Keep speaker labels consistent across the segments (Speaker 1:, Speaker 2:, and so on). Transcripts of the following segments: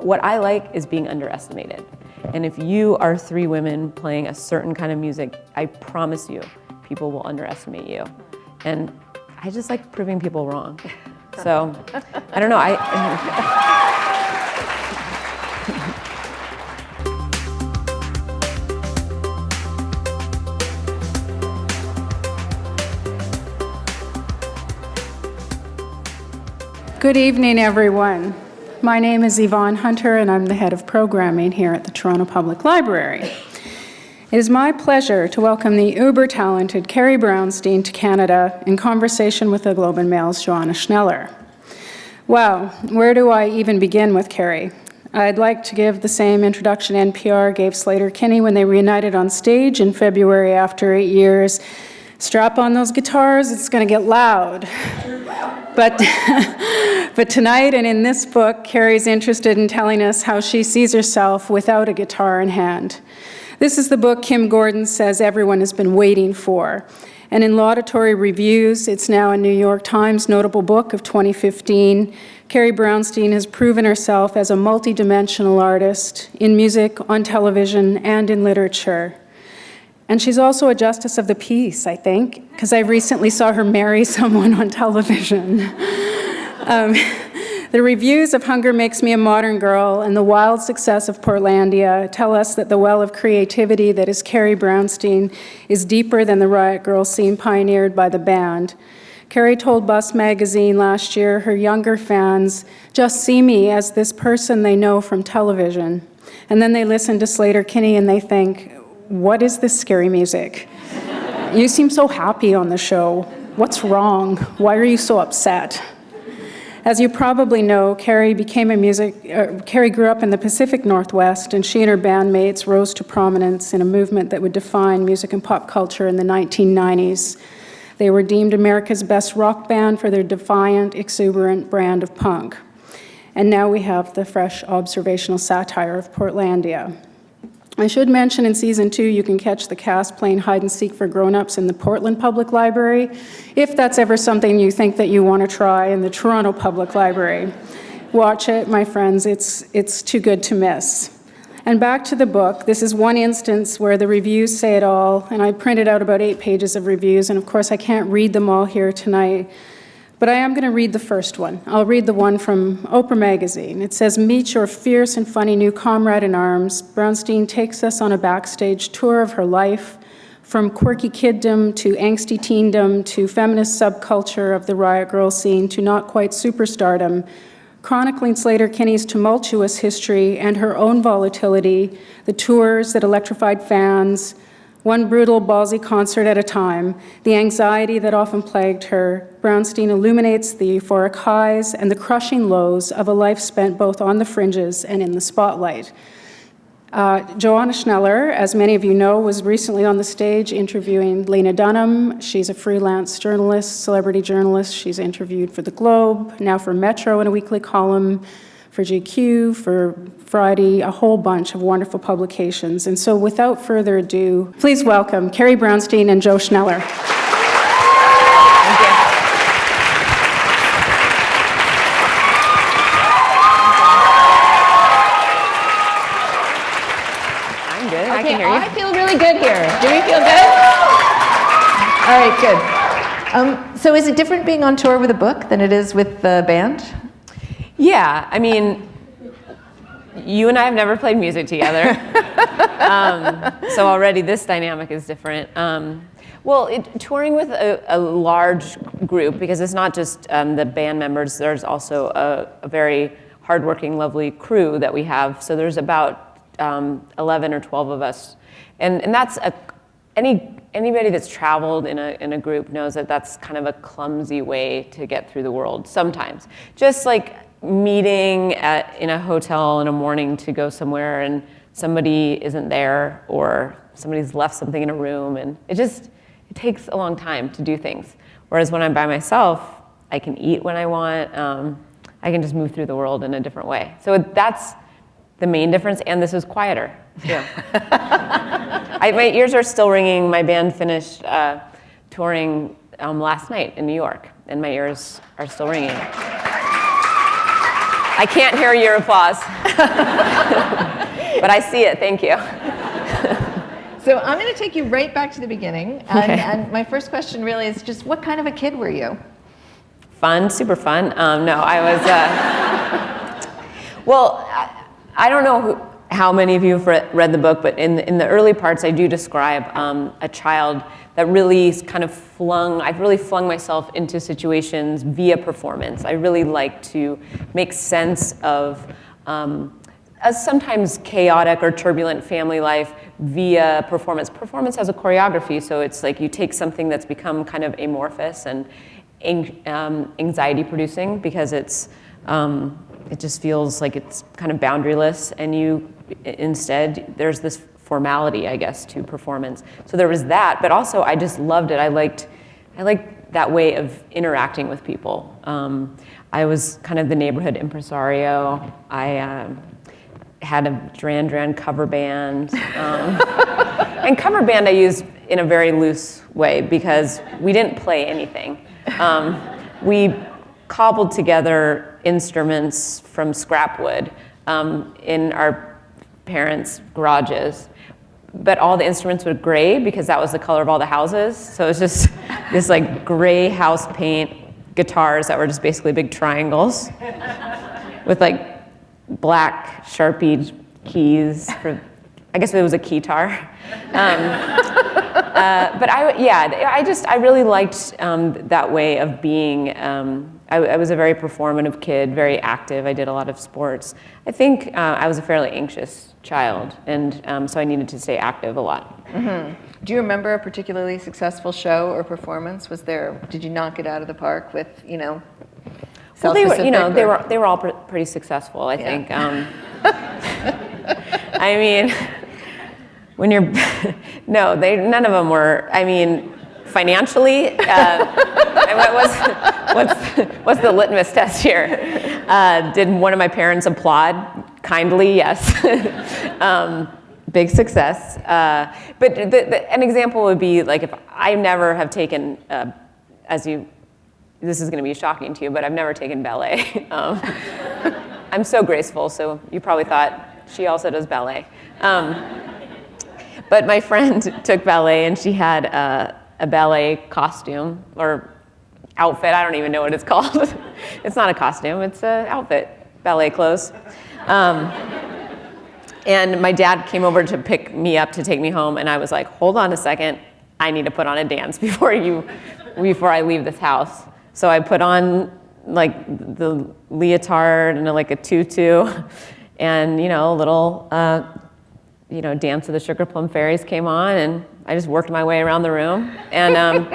Speaker 1: what I like is being underestimated. And if you are three women playing a certain kind of music, I promise you, people will underestimate you. And I just like proving people wrong. So, I don't know,
Speaker 2: Good evening, everyone. My name is Yvonne Hunter, and I'm the head of programming here at the Toronto Public Library. It is my pleasure to welcome the uber-talented Carrie Brownstein to Canada in conversation with the Globe and Mail's Johanna Schneller. Wow, where do I even begin with Carrie? I'd like to give the same introduction NPR gave Sleater-Kinney when they reunited on stage in February after 8 years. Strap on those guitars, it's going to get loud. But tonight and in this book, Carrie's interested in telling us how she sees herself without a guitar in hand. This is the book Kim Gordon says everyone has been waiting for. And in laudatory reviews, it's now a New York Times notable book of 2015. Carrie Brownstein has proven herself as a multidimensional artist in music, on television, and in literature. And she's also a justice of the peace, I think, because I recently saw her marry someone on television. The reviews of Hunger Makes Me a Modern Girl and the wild success of Portlandia tell us that the well of creativity that is Carrie Brownstein is deeper than the Riot Girl scene pioneered by the band. Carrie told Bus magazine last year her younger fans just see me as this person they know from television. And then they listen to Sleater-Kinney and they think, what is this scary music? You seem so happy on the show. What's wrong? Why are you so upset? As you probably know, Carrie grew up in the Pacific Northwest, and she and her bandmates rose to prominence in a movement that would define music and pop culture in the 1990s. They were deemed America's best rock band for their defiant, exuberant brand of punk. And now we have the fresh observational satire of Portlandia. I should mention in season 2, you can catch the cast playing hide and seek for grown-ups in the Portland Public Library, if that's ever something you think that you want to try in the Toronto Public Library. Watch it, my friends, it's too good to miss. And back to the book, this is one instance where the reviews say it all, and I printed out about 8 pages of reviews, and of course I can't read them all here tonight, but I am going to read the first one. I'll read the one from Oprah magazine. It says, meet your fierce and funny new comrade in arms. Brownstein takes us on a backstage tour of her life, from quirky kiddom to angsty teendom to feminist subculture of the Riot Girl scene to not quite superstardom, chronicling Sleater-Kinney's tumultuous history and her own volatility, the tours that electrified fans, one brutal, ballsy concert at a time, the anxiety that often plagued her. Brownstein illuminates the euphoric highs and the crushing lows of a life spent both on the fringes and in the spotlight. Johanna Schneller, as many of you know, was recently on the stage interviewing Lena Dunham. She's a freelance journalist, celebrity journalist. She's interviewed for The Globe, now for Metro in a weekly column, for GQ, for Friday, a whole bunch of wonderful publications. And so without further ado, please welcome Carrie Brownstein and Joe Schneller.
Speaker 1: Thank you. I'm good. I can hear you.
Speaker 3: I feel really good here. Do we feel good? All right, good. So is it different being on tour with a book than it is with the band?
Speaker 1: Yeah, I mean, you and I have never played music together, so already this dynamic is different. Touring with a large group, because it's not just the band members, there's also a very hardworking, lovely crew that we have. So there's about 11 or 12 of us, and that's anybody that's traveled in a group knows that that's kind of a clumsy way to get through the world sometimes. Just like meeting in a hotel in a morning to go somewhere and somebody isn't there, or somebody's left something in a room, and it takes a long time to do things. Whereas when I'm by myself, I can eat when I want, I can just move through the world in a different way. So that's the main difference, and this is quieter too. My ears are still ringing. My band finished touring last night in New York, and my ears are still ringing. I can't hear your applause. But I see it, thank you.
Speaker 3: So I'm going to take you right back to the beginning. And my first question really is just, what kind of a kid were you?
Speaker 1: Fun, super fun. No, I was, well, I don't know how many of you have read the book, but in the early parts I do describe a child that really kind of I've really flung myself into situations via performance. I really like to make sense of a sometimes chaotic or turbulent family life via performance. Performance has a choreography, so it's like you take something that's become kind of amorphous and anxiety producing because it just feels like it's kind of boundaryless, and instead there's this formality, I guess, to performance. So there was that, but also I just loved it. I liked that way of interacting with people. I was kind of the neighborhood impresario. I had a Duran Duran cover band. And cover band I used in a very loose way because we didn't play anything. We cobbled together instruments from scrap wood in our parents' garages. But all the instruments were gray because that was the color of all the houses. So it was just this like gray house paint guitars that were just basically big triangles with like black Sharpie keys for, I guess it was a keytar. But I really liked that way of being. I was a very performative kid, very active. I did a lot of sports. I think I was a fairly anxious child, and so I needed to stay active a lot.
Speaker 3: Mm-hmm. Do you remember a particularly successful show or performance? Did you knock it out of the park with,
Speaker 1: Well, they were all pretty successful, I think. I mean, when you're, no, none of them were. I mean, financially, what's the litmus test here? Did one of my parents applaud kindly? Yes. Big success. But an example would be like if I never have taken, this is going to be shocking to you, but I've never taken ballet. I'm so graceful, so you probably thought she also does ballet. But my friend took ballet, and she had a ballet costume or outfit. I don't even know what it's called. It's not a costume. It's an outfit, ballet clothes. And my dad came over to pick me up to take me home, and I was like, hold on a second. I need to put on a dance before I leave this house. So I put on like the leotard and like a tutu, and a little Dance of the Sugar Plum Fairies came on, and I just worked my way around the room. And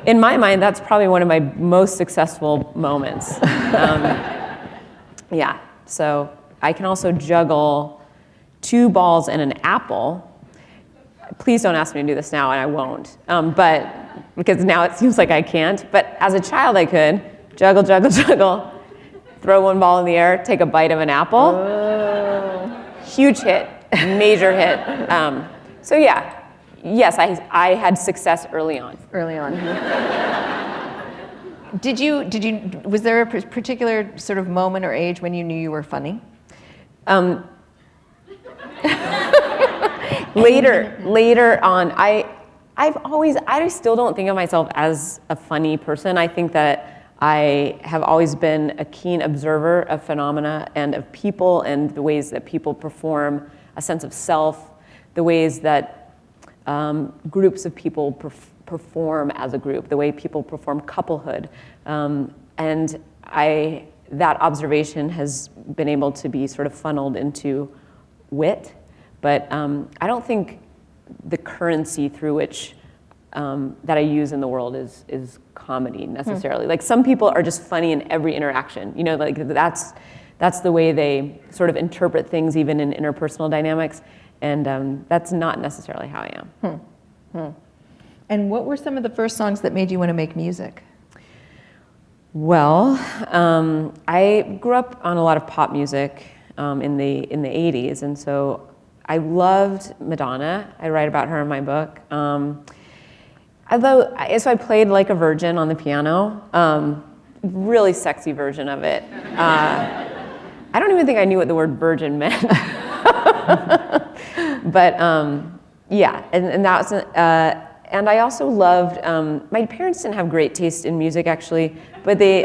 Speaker 1: in my mind, that's probably one of my most successful moments. So I can also juggle 2 balls and an apple. Please don't ask me to do this now, and I won't. But because now it seems like I can't. But as a child, I could juggle, throw 1 ball in the air, take a bite of an apple. Oh. Huge hit, major hit. So yes, I had success early on. Was there a particular sort of moment or age when you knew you were funny? Later on, I still don't think of myself as a funny person. I think that I have always been a keen observer of phenomena and of people and the ways that people perform a sense of self, the ways that groups of people perform as a group, the way people perform couplehood. And that observation has been able to be sort of funneled into wit, but I don't think the currency through which that I use in the world is comedy necessarily. Like some people are just funny in every interaction. Like that's the way they sort of interpret things even in interpersonal dynamics, and that's not necessarily how I am.
Speaker 3: And what were some of the first songs that made you want to make music?
Speaker 1: Well, I grew up on a lot of pop music in the 80s, and so I loved Madonna. I write about her in my book. So I played Like a Virgin on the piano, really sexy version of it. I don't even think I knew what the word virgin meant. But yeah, and that was, and I also loved, my parents didn't have great taste in music actually, but they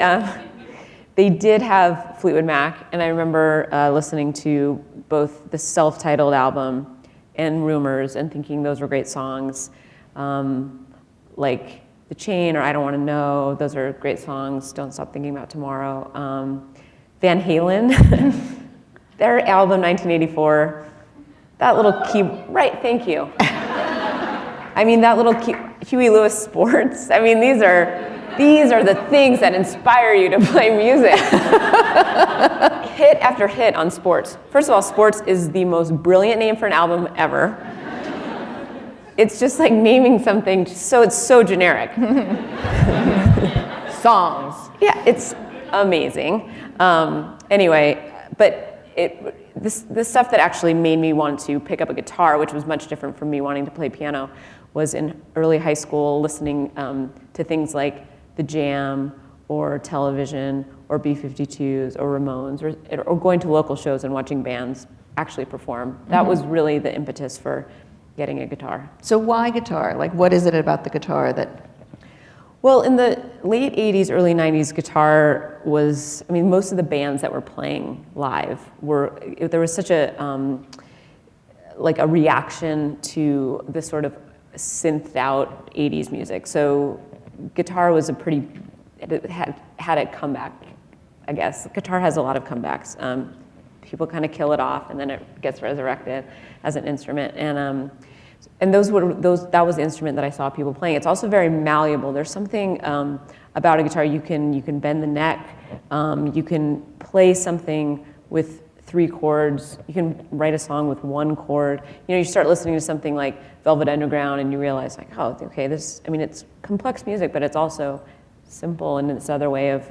Speaker 1: did have Fleetwood Mac, and I remember listening to both the self-titled album and Rumors and thinking those were great songs. Like The Chain or I Don't Want to Know, those are great songs. Don't Stop Thinking About Tomorrow. Van Halen, their album 1984, that little key, right, thank you. I mean, that little Huey Lewis Sports, I mean, these are the things that inspire you to play music. Hit after hit on Sports. First of all, Sports is the most brilliant name for an album ever. It's just like naming something, so it's so generic.
Speaker 3: Songs.
Speaker 1: Yeah, it's amazing. Anyway, but the stuff that actually made me want to pick up a guitar, which was much different from me wanting to play piano, was in early high school listening to things like The Jam or Television or B-52s or Ramones or going to local shows and watching bands actually perform. That was really the impetus for getting a guitar.
Speaker 3: So why guitar? Like, what is it about the guitar that...
Speaker 1: Well, in the late 80s, early 90s, guitar was, I mean, most of the bands that were playing live there was such a, like a reaction to this sort of synthed out 80s music. So guitar was it had a comeback, I guess. Guitar has a lot of comebacks. People kind of kill it off and then it gets resurrected as an instrument. And that was the instrument that I saw people playing. It's also very malleable. There's something about a guitar. You can bend the neck. You can play something with 3 chords. You can write a song with 1 chord. You know, you start listening to something like Velvet Underground, and you realize, like, oh, okay, I mean, it's complex music, but it's also simple in this other way of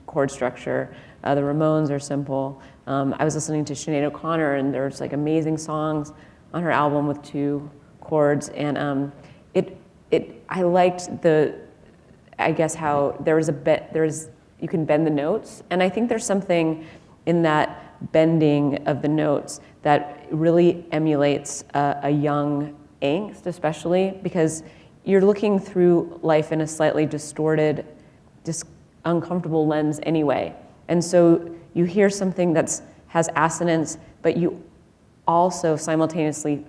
Speaker 1: chord structure. The Ramones are simple. I was listening to Sinead O'Connor, and there's like amazing songs on her album with 2 chords, and I liked I guess how you can bend the notes, and I think there's something in that bending of the notes that really emulates a young angst, especially because you're looking through life in a slightly distorted, uncomfortable lens anyway, and so you hear something has assonance, but you also simultaneously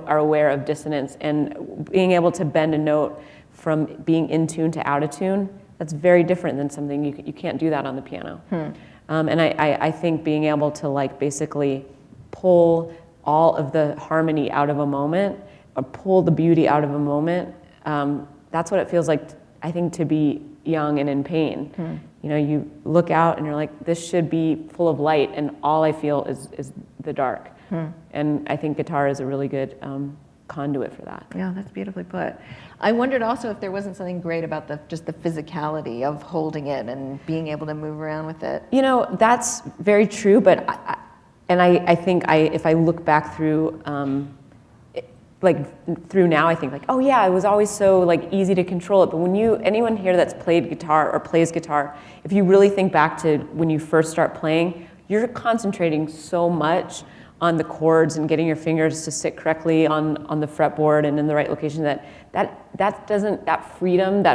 Speaker 1: are aware of dissonance, and being able to bend a note from being in tune to out of tune, that's very different than something you can't do that on the piano. And I think being able to like basically pull all of the harmony out of a moment, or pull the beauty out of a moment, that's what it feels like, I think, to be young and in pain. You know, you look out and you're like, this should be full of light, and all I feel is the dark. And I think guitar is a really good conduit for that.
Speaker 3: Yeah, that's beautifully put. I wondered also if there wasn't something great about just the physicality of holding it and being able to move around with it.
Speaker 1: You know, that's very true, but I think if I look back through, through now, I think like, oh yeah, it was always so like easy to control it. But when anyone here that's played guitar or plays guitar, if you really think back to when you first start playing, you're concentrating so much on the chords and getting your fingers to sit correctly on the fretboard and in the right location that freedom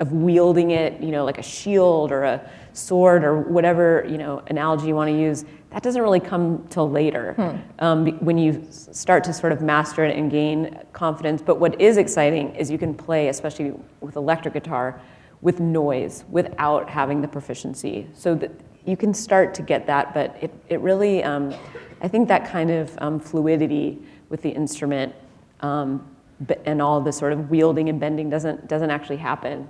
Speaker 1: of wielding it, you know, like a shield or a sword or whatever, you know, analogy you want to use, that doesn't really come till later when you start to sort of master it and gain confidence. But what is exciting is you can play, especially with electric guitar, with noise without having the proficiency. So that you can start to get that, but it really, I think that kind of fluidity with the instrument and all the sort of wielding and bending doesn't actually happen.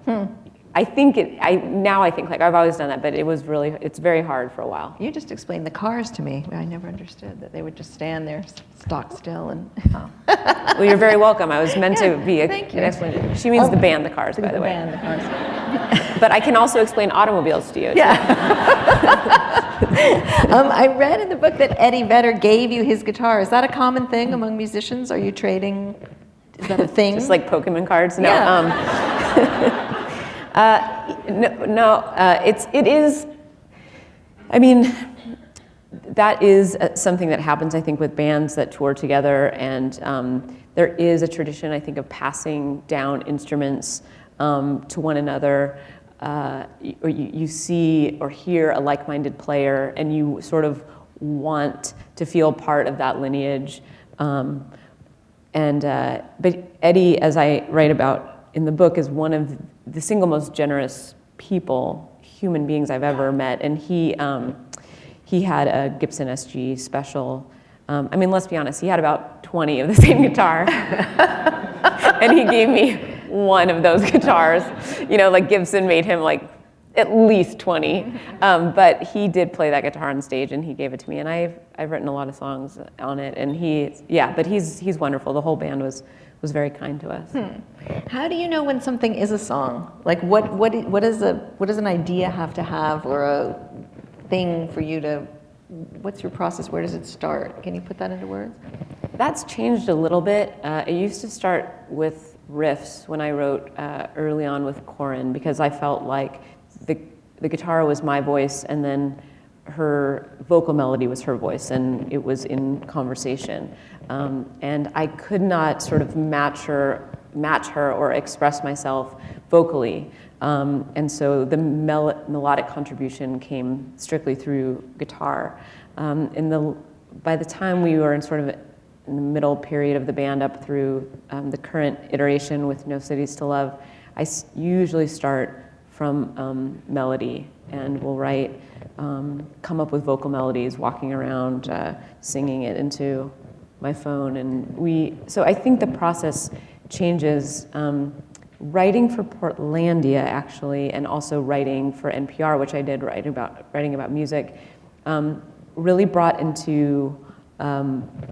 Speaker 1: I think now I think like I've always done that, but it's very hard for a while.
Speaker 3: You just explained the Cars to me. I never understood that they would just stand there stock still and...
Speaker 1: Well, you're very welcome. I was meant to be an
Speaker 3: thank you.
Speaker 1: explanation. She means the band, the Cars, by the way.
Speaker 3: The Cars.
Speaker 1: But I can also explain automobiles to you.
Speaker 3: Yeah. I read in the book that Eddie Vedder gave you his guitar. Is that a common thing among musicians? Are you trading? Is that a thing?
Speaker 1: Just like Pokemon cards? No.
Speaker 3: Yeah.
Speaker 1: It is. I mean, that is something that happens, I think, with bands that tour together, and there is a tradition, I think, of passing down instruments to one another. Or you see or hear a like-minded player, and you sort of want to feel part of that lineage. But Eddie, as I write about in the book, is one of the single most generous human beings I've ever met, and he had a Gibson SG special. I mean, let's be honest, he had about 20 of the same guitar, and he gave me one of those guitars. You know, like Gibson made him like at least 20, but he did play that guitar on stage, and he gave it to me, and I've written a lot of songs on it, and but he's wonderful. The whole band was very kind to us.
Speaker 3: How do you know when something is a song? Like what does an idea have to have, or a thing for you to? What's your process? Where does it start? Can you put that into words?
Speaker 1: That's changed a little bit. It used to start with riffs when I wrote early on with Corin, because I felt like the guitar was my voice, and then her vocal melody was her voice, and it was in conversation. And I could not sort of match her or express myself vocally. And so the melodic contribution came strictly through guitar. By the time we were in the middle period of the band up through the current iteration with No Cities to Love, I usually start from melody, and will write, come up with vocal melodies, walking around, singing it into my phone. And so I think the process changes. Writing for Portlandia, actually, and also writing for NPR, which I did, writing about music, really brought into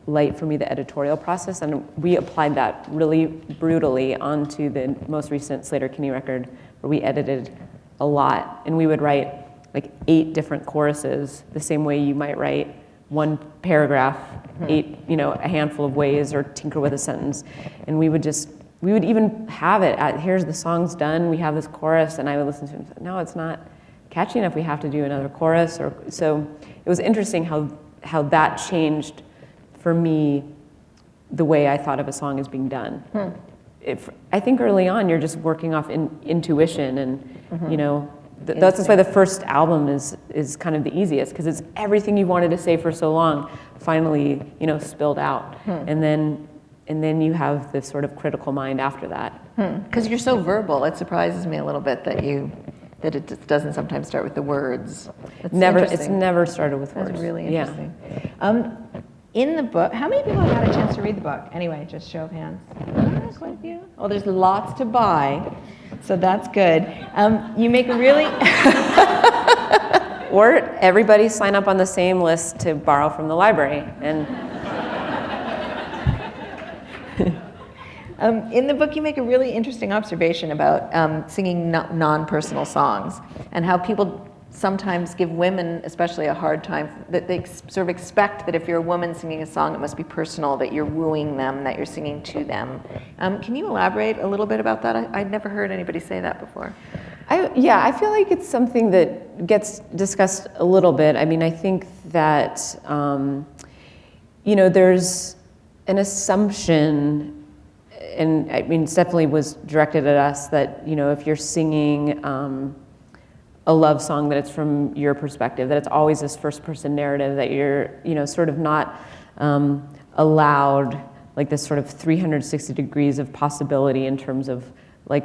Speaker 1: light for me the editorial process, and we applied that really brutally onto the most recent Sleater-Kinney record, where we edited a lot, and we would write like 8 different choruses, the same way you might write one paragraph, 8, a handful of ways, or tinker with a sentence, and we would even have it at, here's the song's done, we have this chorus, and I would listen to it and say, no, it's not catchy enough, we have to do another chorus. So it was interesting how that changed for me the way I thought of a song as being done. I think early on you're just working off intuition, and that's why the first album is kind of the easiest, because it's everything you wanted to say for so long finally spilled out, and then you have this sort of critical mind after that.
Speaker 3: Because you're so verbal, it surprises me a little bit that it just doesn't sometimes start with the words.
Speaker 1: It's never started with words.
Speaker 3: That's really interesting. Yeah. In the book, how many people have had a chance to read the book? Anyway, just show of hands. Quite a few. Oh, there's lots to buy, so that's good. You make a really...
Speaker 1: Or everybody sign up on the same list to borrow from the library, and...
Speaker 3: In the book, you make a really interesting observation about singing non-personal songs, and how people sometimes give women especially a hard time, that they sort of expect that if you're a woman singing a song, it must be personal, that you're wooing them, that you're singing to them. Can you elaborate a little bit about that? I'd never heard anybody say that before.
Speaker 1: I feel like it's something that gets discussed a little bit. I mean, I think that, there's an assumption, and I mean, it definitely was directed at us, that, if you're singing a love song, that it's from your perspective, that it's always this first-person narrative, that you're, sort of not allowed like this sort of 360 degrees of possibility in terms of like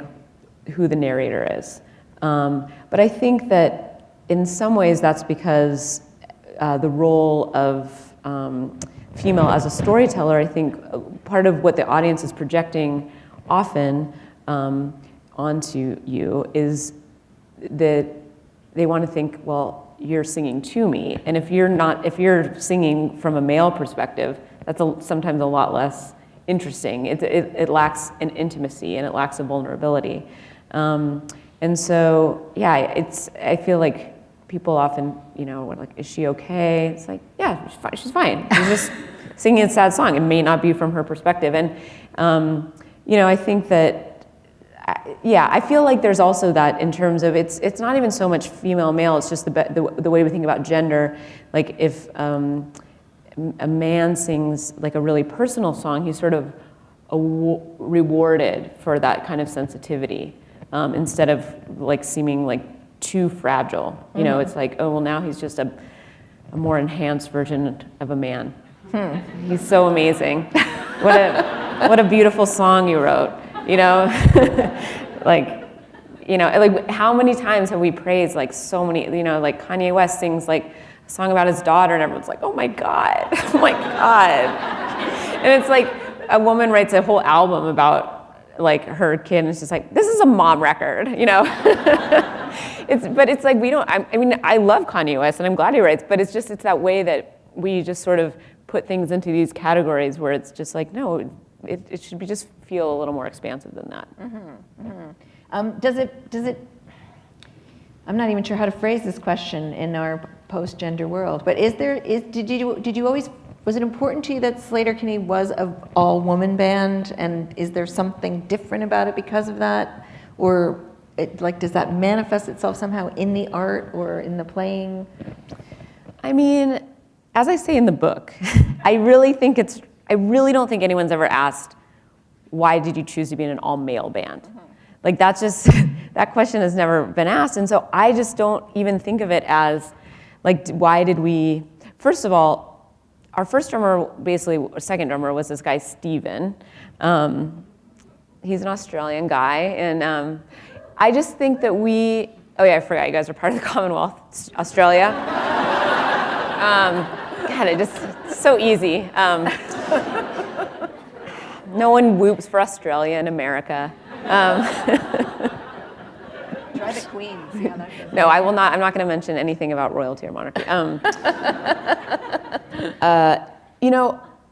Speaker 1: who the narrator is. But I think that in some ways that's because the role of female as a storyteller, I think part of what the audience is projecting often onto you is that they want to think, well, you're singing to me. And if you're singing from a male perspective, that's sometimes a lot less interesting. It lacks an intimacy, and it lacks a vulnerability. And so, yeah, I feel like people often, are like, is she okay? It's like, yeah, she's fine. She's just singing a sad song. It may not be from her perspective. And, I think that yeah, I feel like there's also that in terms of it's not even so much female male. It's just the way we think about gender. Like if a man sings like a really personal song, he's sort of rewarded for that kind of sensitivity instead of like seeming like too fragile. You know, it's like, oh well, now he's just a more enhanced version of a man. He's so amazing. What a beautiful song you wrote. You know, like how many times have we praised like so many, like Kanye West sings like a song about his daughter and everyone's like, oh my God, oh my God. And it's like a woman writes a whole album about like her kid and it's just like, this is a mom record, But it's like I mean, I love Kanye West and I'm glad he writes, but it's that way that we just sort of put things into these categories where it's just like, no, it should be just feel a little more expansive than that.
Speaker 3: Does it? I'm not even sure how to phrase this question in our post-gender world. But did you always? Was it important to you that Sleater-Kinney was an all-woman band? And is there something different about it because of that, or does that manifest itself somehow in the art or in the playing?
Speaker 1: I mean, as I say in the book, I really don't think anyone's ever asked, why did you choose to be in an all-male band? Like that question has never been asked. And so I just don't even think of it as like, why did we, first of all, our first drummer, basically, second drummer was this guy, Steven. He's an Australian guy. And I just think that oh yeah, I forgot you guys are part of the Commonwealth, Australia. God, it's so easy. No one whoops for Australia in America.
Speaker 3: Try the Queen. See how that goes.
Speaker 1: No, I will not. I'm not going to mention anything about royalty or monarchy.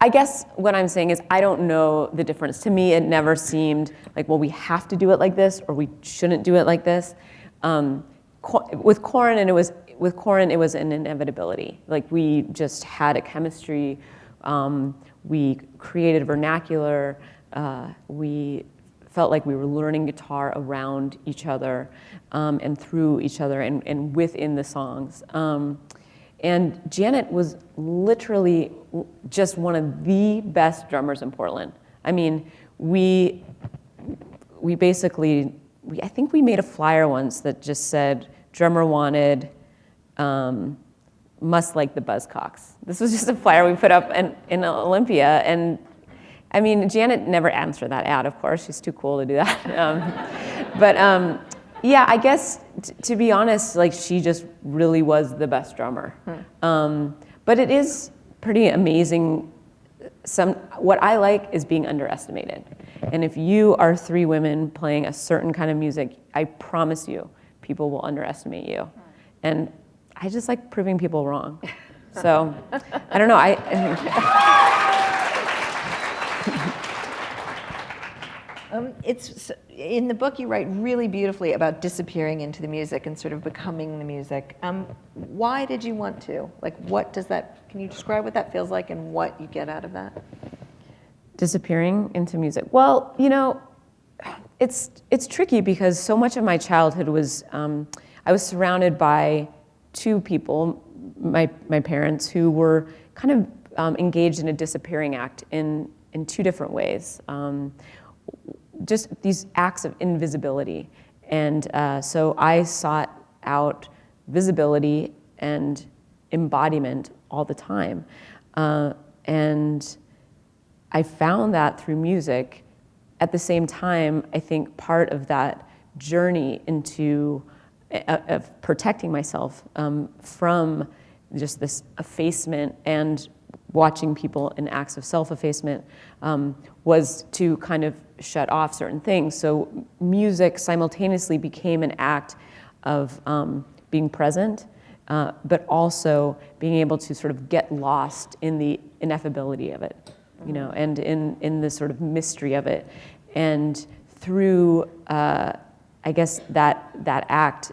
Speaker 1: I guess what I'm saying is I don't know the difference. To me, it never seemed like, well, we have to do it like this, or we shouldn't do it like this. With Corin, it was an inevitability. Like we just had a chemistry. We created a vernacular. We felt like we were learning guitar around each other and through each other and within the songs. And Janet was literally just one of the best drummers in Portland. I mean, we basically, I think we made a flyer once that just said, drummer wanted, must like the Buzzcocks. This was just a flyer we put up in Olympia. And I mean, Janet never answered that ad, of course. She's too cool to do that. Yeah, I guess, to be honest, like she just really was the best drummer. But it is pretty amazing. What I like is being underestimated. And if you are three women playing a certain kind of music, I promise you, people will underestimate you. And I just like proving people wrong. So, I don't know.
Speaker 3: It's in the book you write really beautifully about disappearing into the music and sort of becoming the music. Why did you want to? Like, what does that? Can you describe what that feels like and what you get out of that?
Speaker 1: Disappearing into music. Well, it's tricky because so much of my childhood was I was surrounded by two people, my parents, who were kind of engaged in a disappearing act in two different ways. Just these acts of invisibility. And so I sought out visibility and embodiment all the time. And I found that through music. At the same time, I think part of that journey into of protecting myself from just this effacement and watching people in acts of self-effacement was to kind of shut off certain things. So music simultaneously became an act of being present, but also being able to sort of get lost in the ineffability of it, and in the sort of mystery of it. And through, I guess, that act,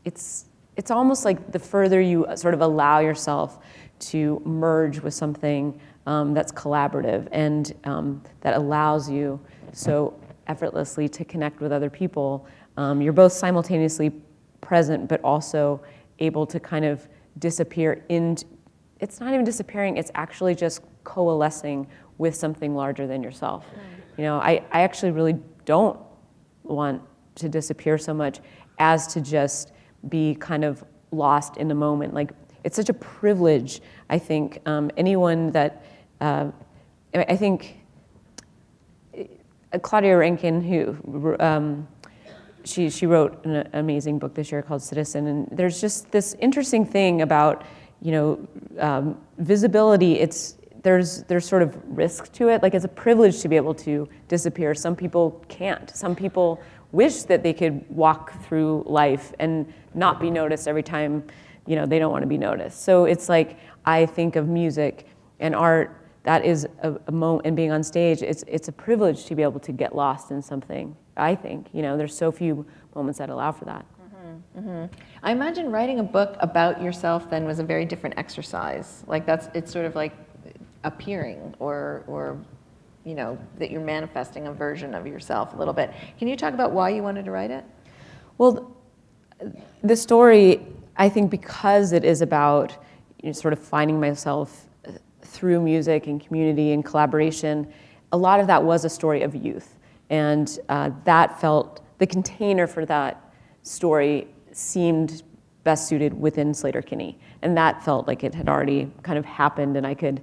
Speaker 1: it's almost like the further you sort of allow yourself to merge with something that's collaborative and that allows you. So effortlessly to connect with other people. You're both simultaneously present, but also able to kind of disappear into, it's not even disappearing, it's actually just coalescing with something larger than yourself. You know, I actually really don't want to disappear so much as to just be kind of lost in the moment. Like, it's such a privilege, I think. Anyone that, I think Claudia Rankine, who, she wrote an amazing book this year called Citizen, and there's just this interesting thing about, you know, visibility. There's sort of risk to it. Like, it's a privilege to be able to disappear. Some people can't. Some people wish that they could walk through life and not be noticed every time, you know, they don't want to be noticed. So it's like, I think of music and art, that is a moment, and being on stage, it's a privilege to be able to get lost in something, I think. You know, there's so few moments that allow for that.
Speaker 3: I imagine writing a book about yourself then was a very different exercise. Like, it's sort of like appearing, or you know, that you're manifesting a version of yourself a little bit. Can you talk about why you wanted to write it?
Speaker 1: Well, the story, I think, because it is about, you know, sort of finding myself through music and community and collaboration, a lot of that was a story of youth. And that felt, the container for that story seemed best suited within Sleater-Kinney. And that felt like it had already kind of happened, and I could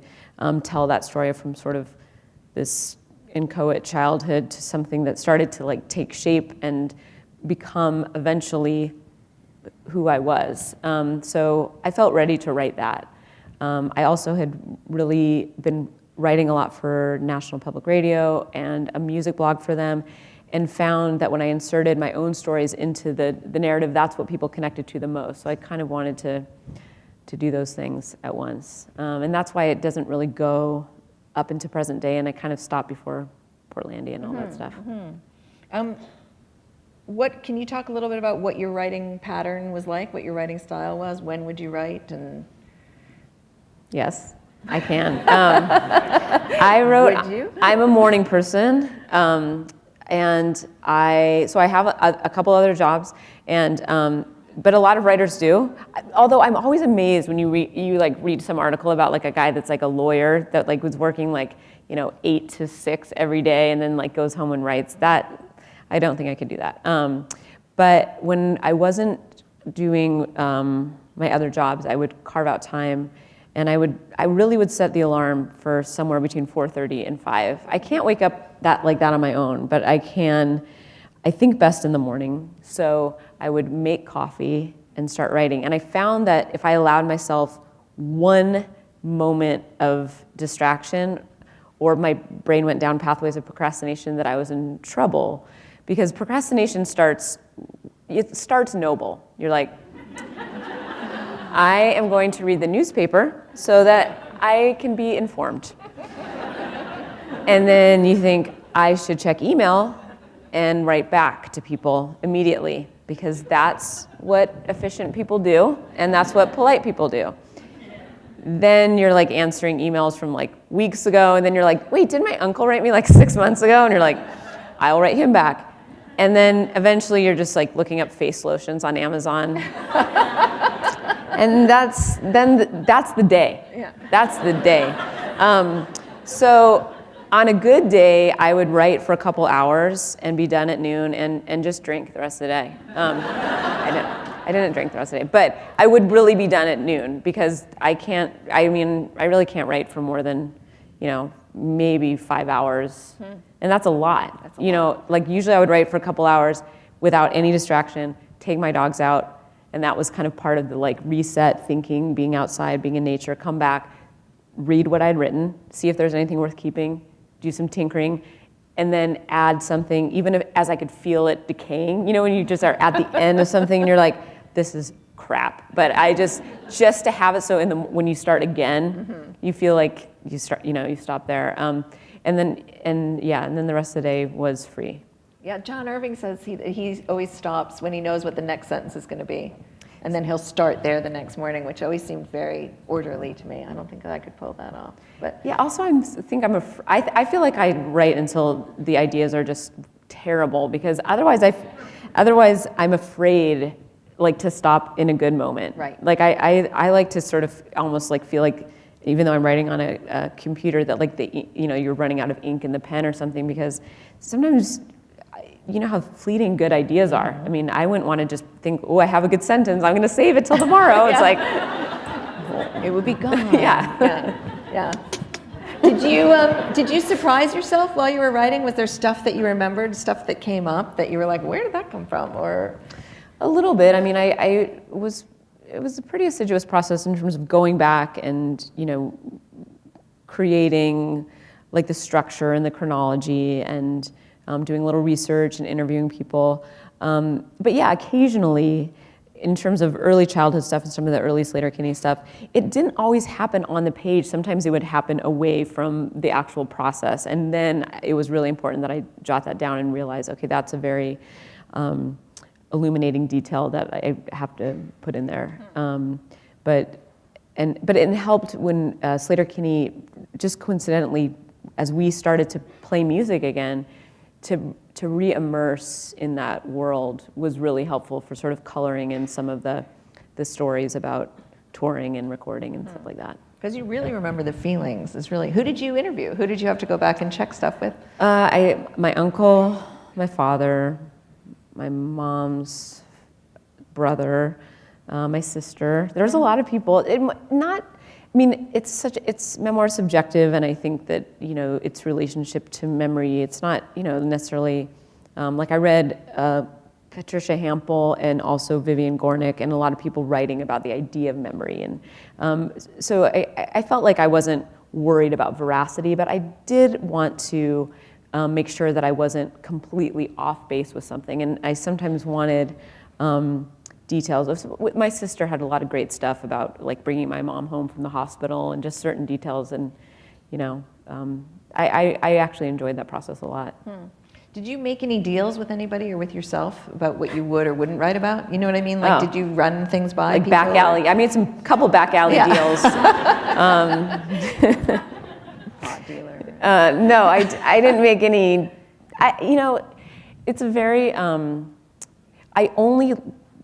Speaker 1: tell that story from sort of this inchoate childhood to something that started to like take shape and become eventually who I was. So I felt ready to write that. I also had really been writing a lot for National Public Radio and a music blog for them, and found that when I inserted my own stories into the narrative, that's what people connected to the most. So I kind of wanted to do those things at once. And that's why it doesn't really go up into present day, and I kind of stopped before Portlandia and all that stuff.
Speaker 3: What can you talk a little bit about what your writing pattern was like, what your writing style was? When would you write? And
Speaker 1: yes, I can. I wrote.
Speaker 3: Would you?
Speaker 1: I'm a morning person, and I have a couple other jobs, and but a lot of writers do. Although I'm always amazed when you read some article about like a guy that's like a lawyer that like was working like, you know, 8 to 6 every day and then like goes home and writes. That I don't think I could do that. But when I wasn't doing my other jobs, I would carve out time, and I really would set the alarm for somewhere between 4:30 and 5. I can't wake up like that on my own, but I think best in the morning. So I would make coffee and start writing. And I found that if I allowed myself one moment of distraction, or my brain went down pathways of procrastination, that I was in trouble. Because procrastination starts noble. You're like, I am going to read the newspaper so that I can be informed. And then you think, I should check email and write back to people immediately, because that's what efficient people do, and that's what polite people do. Then you're like answering emails from like weeks ago, and then you're like, wait, did my uncle write me like 6 months ago? And you're like, I'll write him back. And then eventually you're just like looking up face lotions on Amazon. And that's the day.
Speaker 3: Yeah.
Speaker 1: That's the day. So on a good day, I would write for a couple hours and be done at noon, and just drink the rest of the day. I didn't drink the rest of the day, but I would really be done at noon, because I really can't write for more than, you know, maybe 5 hours. And that's a lot. You know, like usually I would write for a couple hours without any distraction, take my dogs out, and that was kind of part of the like reset thinking, being outside, being in nature, come back, read what I'd written, see if there's anything worth keeping, do some tinkering, and then add something, even as I could feel it decaying. You know, when you just are at the end of something and you're like, this is crap. But I just to have it so when you start again, you feel like you stop there. And then the rest of the day was free.
Speaker 3: Yeah, John Irving says he always stops when he knows what the next sentence is going to be. And then he'll start there the next morning, which always seemed very orderly to me. I don't think that I could pull that off. But
Speaker 1: yeah, also I feel like I write until the ideas are just terrible because otherwise I'm afraid like to stop in a good moment.
Speaker 3: Right.
Speaker 1: Like I like to sort of almost like feel like even though I'm writing on a computer that like you're running out of ink in the pen or something because sometimes you know how fleeting good ideas are. I mean, I wouldn't want to just think, oh, I have a good sentence, I'm going to save it till tomorrow. It's like
Speaker 3: it would be gone.
Speaker 1: Yeah.
Speaker 3: Did you surprise yourself while you were writing? Was there stuff that you remembered, stuff that came up that you were like, where did that come from? Or
Speaker 1: a little bit. I mean, it was a pretty assiduous process in terms of going back and, creating like the structure and the chronology and doing a little research and interviewing people. But yeah, occasionally, in terms of early childhood stuff and some of the early Sleater-Kinney stuff, it didn't always happen on the page. Sometimes it would happen away from the actual process. And then it was really important that I jot that down and realize, okay, that's a very illuminating detail that I have to put in there. But it helped when Sleater-Kinney, just coincidentally, as we started to play music again, to re-immerse in that world was really helpful for sort of coloring in some of the stories about touring and recording and stuff like that.
Speaker 3: because you really remember the feelings. It's really, who did you interview? Who did you have to go back and check stuff with?
Speaker 1: My uncle, my father, my mom's brother, my sister. There's a lot of people. It's memoir subjective, and I think that, its relationship to memory, it's not, necessarily, like I read Patricia Hampel and also Vivian Gornick and a lot of people writing about the idea of memory. And so I felt like I wasn't worried about veracity, but I did want to make sure that I wasn't completely off base with something. And I sometimes wanted details. My sister had a lot of great stuff about like bringing my mom home from the hospital and just certain details. And, I actually enjoyed that process a lot.
Speaker 3: Did you make any deals with anybody or with yourself about what you would or wouldn't write about? You know what I mean? Like, did you run things by
Speaker 1: like
Speaker 3: people?
Speaker 1: back alley. I made some couple back alley deals.
Speaker 3: Pot dealer.
Speaker 1: No, I didn't make any. It's a very. I only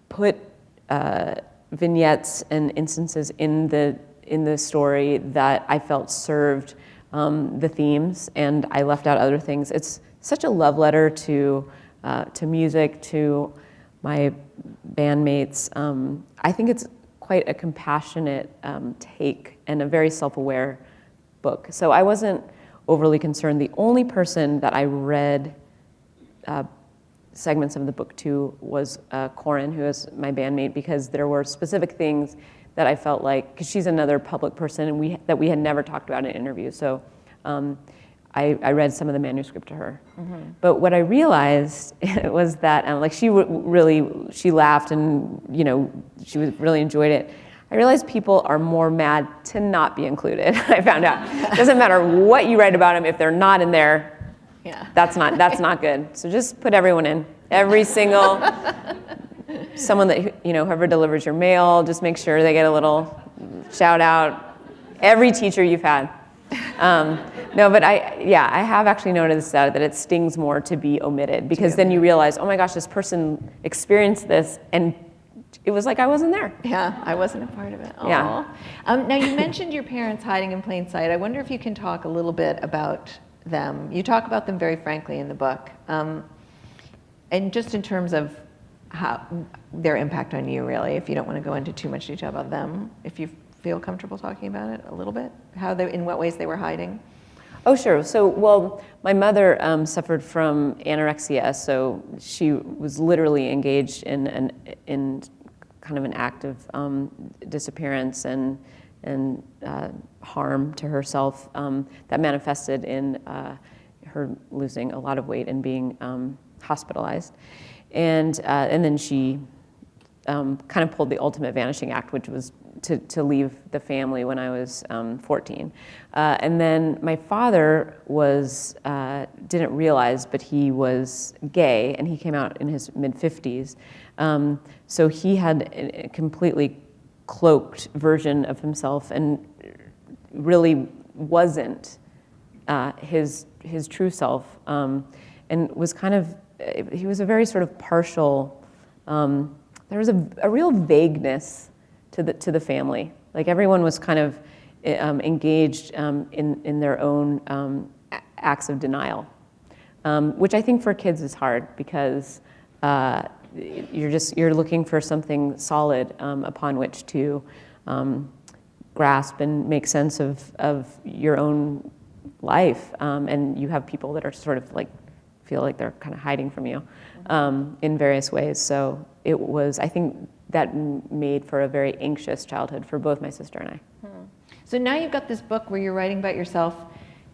Speaker 1: put vignettes and instances in the story that I felt served the themes, and I left out other things. It's such a love letter to music, to my bandmates. I think it's quite a compassionate take and a very self-aware book. So I wasn't overly concerned. The only person that I read segments of the book to was Corin, who is my bandmate, because there were specific things that I felt like, because she's another public person and that we had never talked about in an interview. So I read some of the manuscript to her. Mm-hmm. But what I realized was that she laughed and she really enjoyed it. I realized people are more mad to not be included. I found out. It doesn't matter what you write about them, if they're not in there, that's not good. So just put everyone in. Every single someone that whoever delivers your mail, just make sure they get a little shout out. Every teacher you've had. No, but I have actually noticed that it stings more to be omitted, because then you realize, oh my gosh, this person experienced this and it was like I wasn't there.
Speaker 3: Yeah, I wasn't a part of it. Aww.
Speaker 1: Yeah.
Speaker 3: Now you mentioned your parents hiding in plain sight. I wonder if you can talk a little bit about them. You talk about them very frankly in the book. And just in terms of how their impact on you, really, if you don't want to go into too much detail about them, if you feel comfortable talking about it a little bit, in what ways they were hiding?
Speaker 1: Oh, sure. So, my mother suffered from anorexia, so she was literally engaged in kind of an act of disappearance and harm to herself that manifested in her losing a lot of weight and being hospitalized, and then she kind of pulled the ultimate vanishing act, which was to leave the family when I was 14. And then my father didn't realize, but he was gay, and he came out in his mid-50s. So he had a completely cloaked version of himself and really wasn't his true self. and was kind of, he was a very sort of partial, there was a real vagueness to the family. Like everyone was kind of engaged in their own acts of denial, which I think for kids is hard because you're looking for something solid upon which to grasp and make sense of your own life, and you have people that are sort of like feel like they're kind of hiding from you in various ways. So it was, I think that made for a very anxious childhood for both my sister and I.
Speaker 3: So now you've got this book where you're writing about yourself.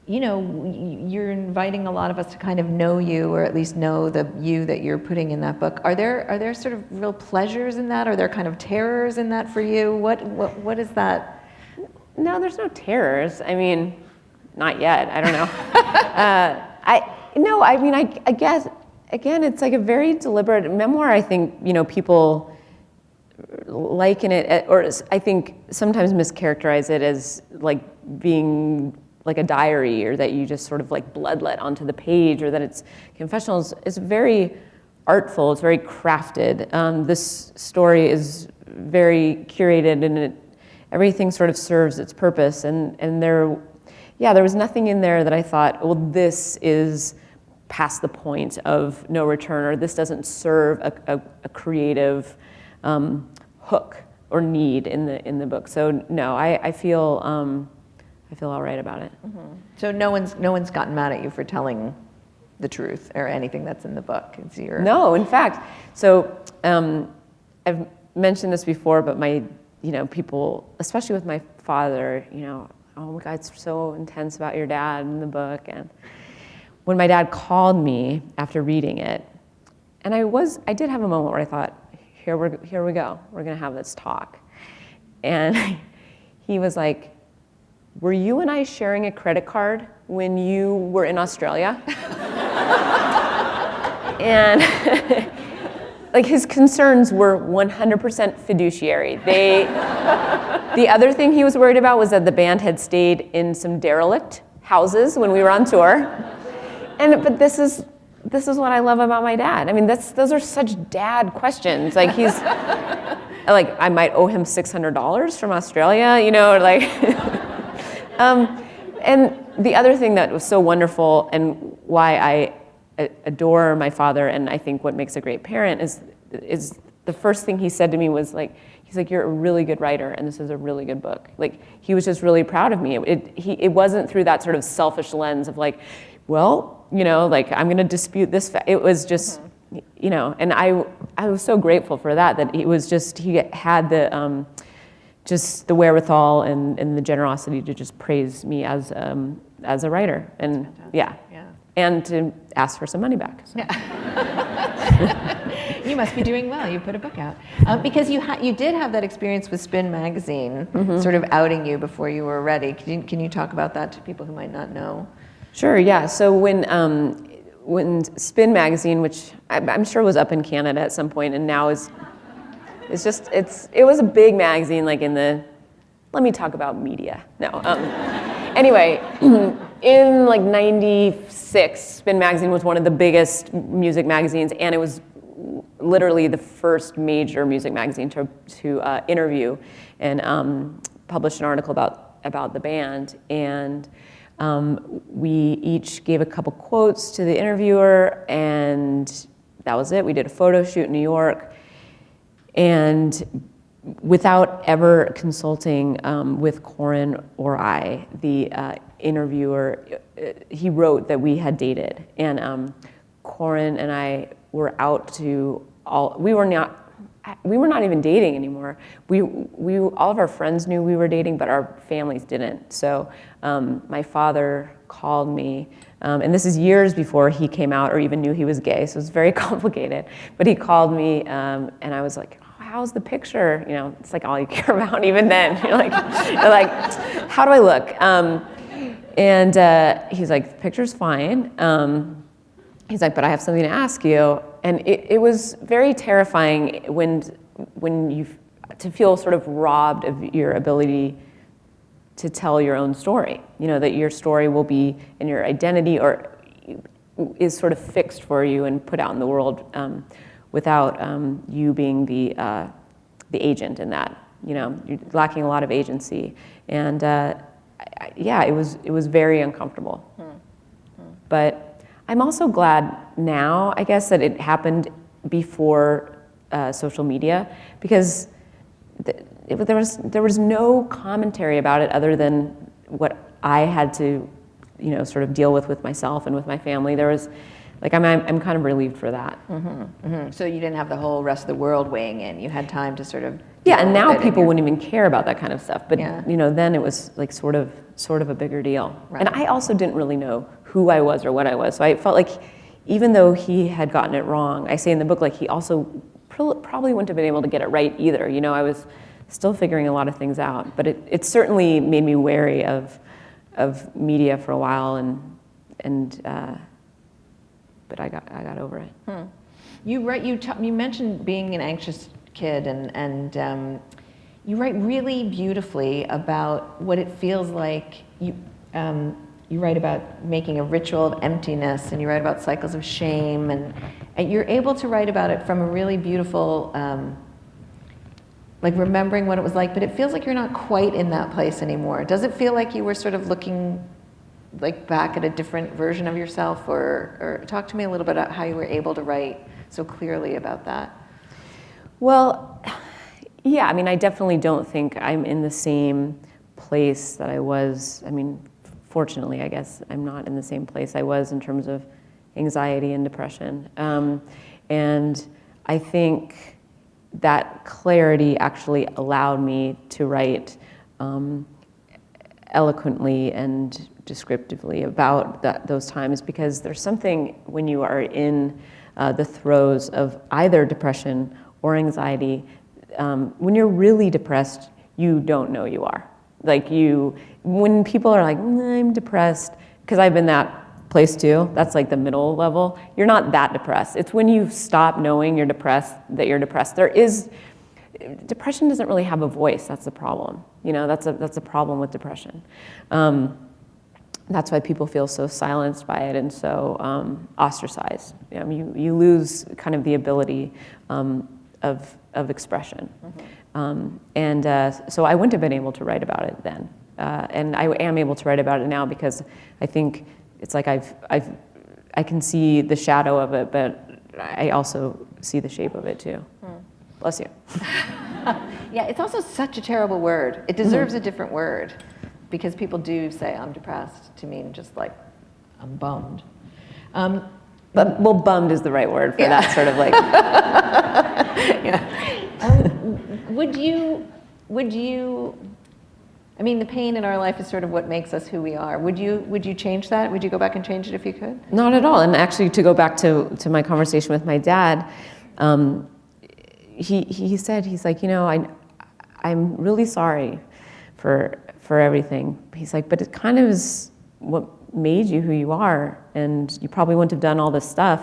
Speaker 3: You know, you're inviting a lot of us to kind of know you, or at least know the you that you're putting in that book. Are there sort of real pleasures in that? Are there kind of terrors in that for you? What is that?
Speaker 1: No, there's no terrors. I mean, not yet. I don't know. I guess, again, it's like a very deliberate memoir. I think, you know, people liken it, or I think sometimes mischaracterize it as like being like a diary, or that you just sort of like bloodlet onto the page, or that it's confessionals. It's very artful. It's very crafted. This story is very curated, and everything sort of serves its purpose. And there was nothing in there that I thought, well, this is past the point of no return, or this doesn't serve a creative hook or need in the book. So no, I feel all right about it.
Speaker 3: Mm-hmm. So no one's gotten mad at you for telling the truth or anything that's in the book. It's your...
Speaker 1: No, in fact. So I've mentioned this before, but people, especially with my father, oh my God, it's so intense about your dad in the book. And when my dad called me after reading it, and I did have a moment where I thought, here we go, we're gonna have this talk. And he was like, were you and I sharing a credit card when you were in Australia? And like his concerns were 100% fiduciary. The other thing he was worried about was that the band had stayed in some derelict houses when we were on tour. But this is what I love about my dad. I mean, those are such dad questions. Like he's like, I might owe him $600 from Australia, like. And the other thing that was so wonderful, and why I adore my father, and I think what makes a great parent, is the first thing he said to me was like, he's like, you're a really good writer, and this is a really good book. Like, he was just really proud of me. It wasn't through that sort of selfish lens of like, well, like I'm gonna dispute this it was just, and I was so grateful for that he had the, just the wherewithal and the generosity to just praise me as a writer, and yeah, and to ask for some money back. So.
Speaker 3: Yeah. You must be doing well. You put a book out because you did have that experience with Spin magazine, sort of outing you before you were ready. Can you talk about that to people who might not know?
Speaker 1: Sure. Yeah. So when Spin magazine, which I'm sure was up in Canada at some point, and now it was a big magazine, like let me talk about media. No. Anyway, in like 96, Spin magazine was one of the biggest music magazines, and it was literally the first major music magazine to interview and publish an article about the band. And we each gave a couple quotes to the interviewer, and that was it. We did a photo shoot in New York. And without ever consulting with Corin or I, the interviewer, he wrote that we had dated. And Corin and I were out to we were not even dating anymore. All of our friends knew we were dating, but our families didn't. So my father called me, and this is years before he came out or even knew he was gay, so it was very complicated. But he called me, and I was like, how's the picture? It's like all you care about even then. You're like, how do I look? And he's like, the picture's fine. He's like, but I have something to ask you. And it was very terrifying when you to feel sort of robbed of your ability to tell your own story. That your story will be in your identity, or is sort of fixed for you and put out in the world without you being the agent in that. You know, you're lacking a lot of agency, and yeah, it was very uncomfortable. But I'm also glad now, I guess, that it happened before social media, because there was no commentary about it other than what I had to, you know, sort of deal with myself and with my family. There was, like, I'm kind of relieved for that.
Speaker 3: So you didn't have the whole rest of the world weighing in. You had time to sort of
Speaker 1: yeah, and now people wouldn't even care about that kind of stuff. But
Speaker 3: Yeah.
Speaker 1: you know, then it was like sort of a bigger deal.
Speaker 3: Right.
Speaker 1: And I also didn't really know who I was or what I was. So I felt like even though he had gotten it wrong, I say in the book, like, he also probably wouldn't have been able to get it right either. You know, I was still figuring a lot of things out. But it certainly made me wary of media for a while, but I got over it.
Speaker 3: You mentioned being an anxious kid, and you write really beautifully about what it feels like. You write about making a ritual of emptiness, and you write about cycles of shame, and you're able to write about it from a really beautiful, like, remembering what it was like, but it feels like you're not quite in that place anymore. Does it feel like you were sort of looking like back at a different version of yourself, or talk to me a little bit about how you were able to write so clearly about that?
Speaker 1: Well, yeah, I mean, I definitely don't think I'm in the same place that I was. I mean, fortunately, I guess I'm not in the same place I was in terms of anxiety and depression. And I think that clarity actually allowed me to write eloquently and descriptively about those times, because there's something when you are in the throes of either depression or anxiety, when you're really depressed, you don't know you are. Like, when people are like, I'm depressed, because I've been that place too, that's like the middle level, you're not that depressed. It's when you stop knowing you're depressed that you're depressed. Depression doesn't really have a voice, that's the problem. You know, that's a problem with depression. That's why people feel so silenced by it and so ostracized. You know, you lose kind of the ability of expression. So I wouldn't have been able to write about it then. And I am able to write about it now, because I think it's like I can see the shadow of it, but I also see the shape of it too. Bless you.
Speaker 3: Yeah, it's also such a terrible word. It deserves a different word, because people do say I'm depressed to mean just like I'm bummed.
Speaker 1: But bummed is the right word for that sort of like.
Speaker 3: Would you? I mean, the pain in our life is sort of what makes us who we are. Would you change that? Would you go back and change it if you could?
Speaker 1: Not at all. And actually, to go back to my conversation with my dad, he said, he's like, you know, I'm really sorry for everything. He's like, but it kind of is what made you who you are, and you probably wouldn't have done all this stuff.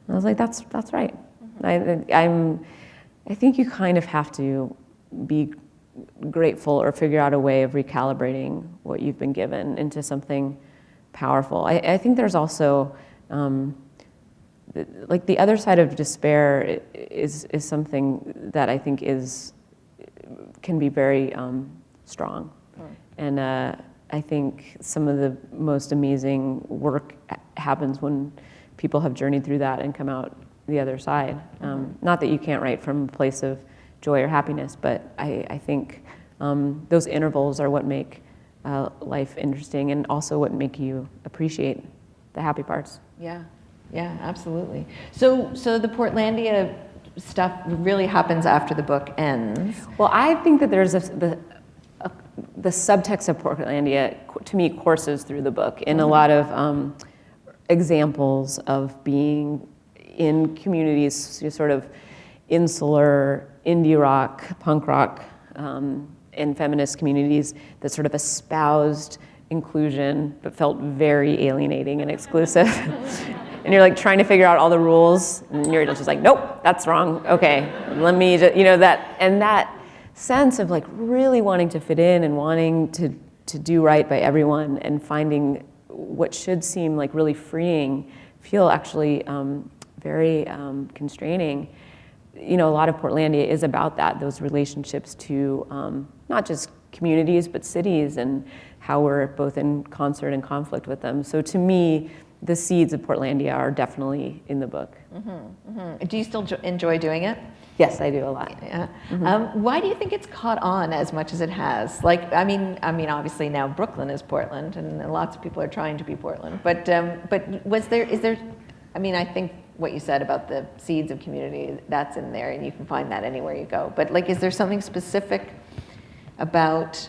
Speaker 1: And I was like, that's right. I think you kind of have to be grateful or figure out a way of recalibrating what you've been given into something powerful. I think there's also, like, the other side of despair is something that I think can be very strong. And I think some of the most amazing work happens when people have journeyed through that and come out the other side. Not that you can't write from a place of joy or happiness, but I think those intervals are what make life interesting, and also what make you appreciate the happy parts.
Speaker 3: Yeah, absolutely. So the Portlandia stuff really happens after the book ends.
Speaker 1: Well, I think that there's the subtext of Portlandia, to me, courses through the book in a lot of examples of being in communities, sort of insular, indie rock, punk rock, and feminist communities that sort of espoused inclusion but felt very alienating and exclusive. And you're like trying to figure out all the rules, and you're just like, nope, that's wrong. Okay, let me just, that sense of like really wanting to fit in and wanting to do right by everyone, and finding what should seem like really freeing feel actually very constraining. You know, a lot of Portlandia is about that, those relationships to not just communities, but cities, and how we're both in concert and conflict with them. So to me, the seeds of Portlandia are definitely in the book.
Speaker 3: Do you still enjoy doing it?
Speaker 1: Yes, I do a lot.
Speaker 3: Yeah. Why do you think it's caught on as much as it has? Like, I mean, obviously now Brooklyn is Portland, and lots of people are trying to be Portland. But is there? I mean, I think what you said about the seeds of community, that's in there, and you can find that anywhere you go. But like, is there something specific about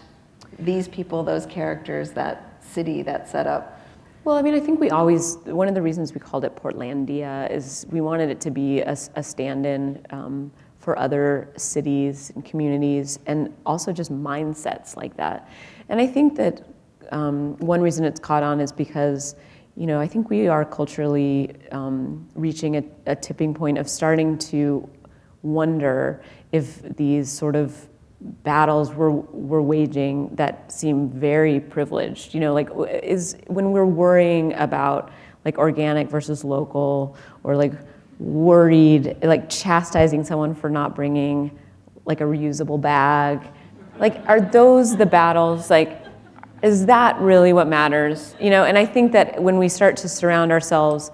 Speaker 3: these people, those characters, that city, that setup?
Speaker 1: Well, I mean, I think one of the reasons we called it Portlandia is we wanted it to be a stand-in for other cities and communities, and also just mindsets like that. And I think that one reason it's caught on is because, you know, I think we are culturally reaching a tipping point of starting to wonder if these sort of battles we're waging that seem very privileged, you know, like is when we're worrying about like organic versus local, or like worried, like chastising someone for not bringing like a reusable bag, like are those the battles? Like, is that really what matters? You know, and I think that when we start to surround ourselves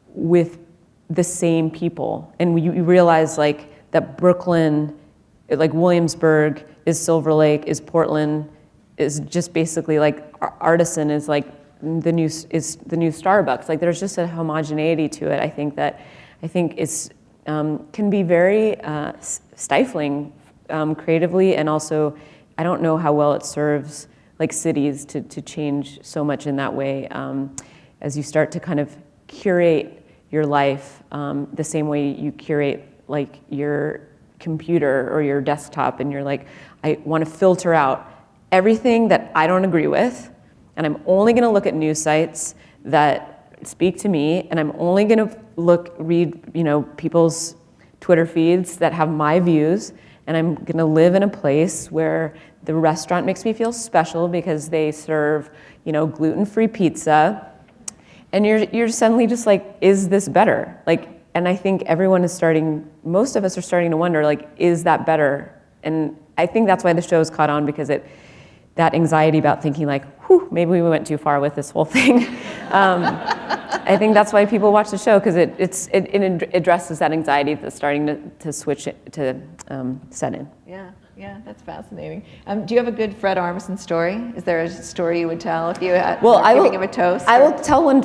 Speaker 1: with the same people, and you realize like that Brooklyn, like Williamsburg is Silver Lake, is Portland, is just basically like Artisan is like the new Starbucks. Like there's just a homogeneity to it. I think it's can be very stifling creatively, and also I don't know how well it serves like cities to change so much in that way, as you start to kind of curate your life the same way you curate like your computer or your desktop, and you're like, I want to filter out everything that I don't agree with, and I'm only going to look at news sites that speak to me, and I'm only going to read, you know, people's Twitter feeds that have my views, and I'm going to live in a place where the restaurant makes me feel special because they serve, you know, gluten-free pizza, and you're suddenly just like, is this better? Like, and I think most of us are starting to wonder, like, is that better? And I think that's why the show is caught on, because that anxiety about thinking like, whew, maybe we went too far with this whole thing. I think that's why people watch the show, because it addresses that anxiety that's starting to switch to set in.
Speaker 3: Yeah, that's fascinating. Do you have a good Fred Armisen story? Is there a story you would tell if you had giving him a toast?
Speaker 1: I will tell one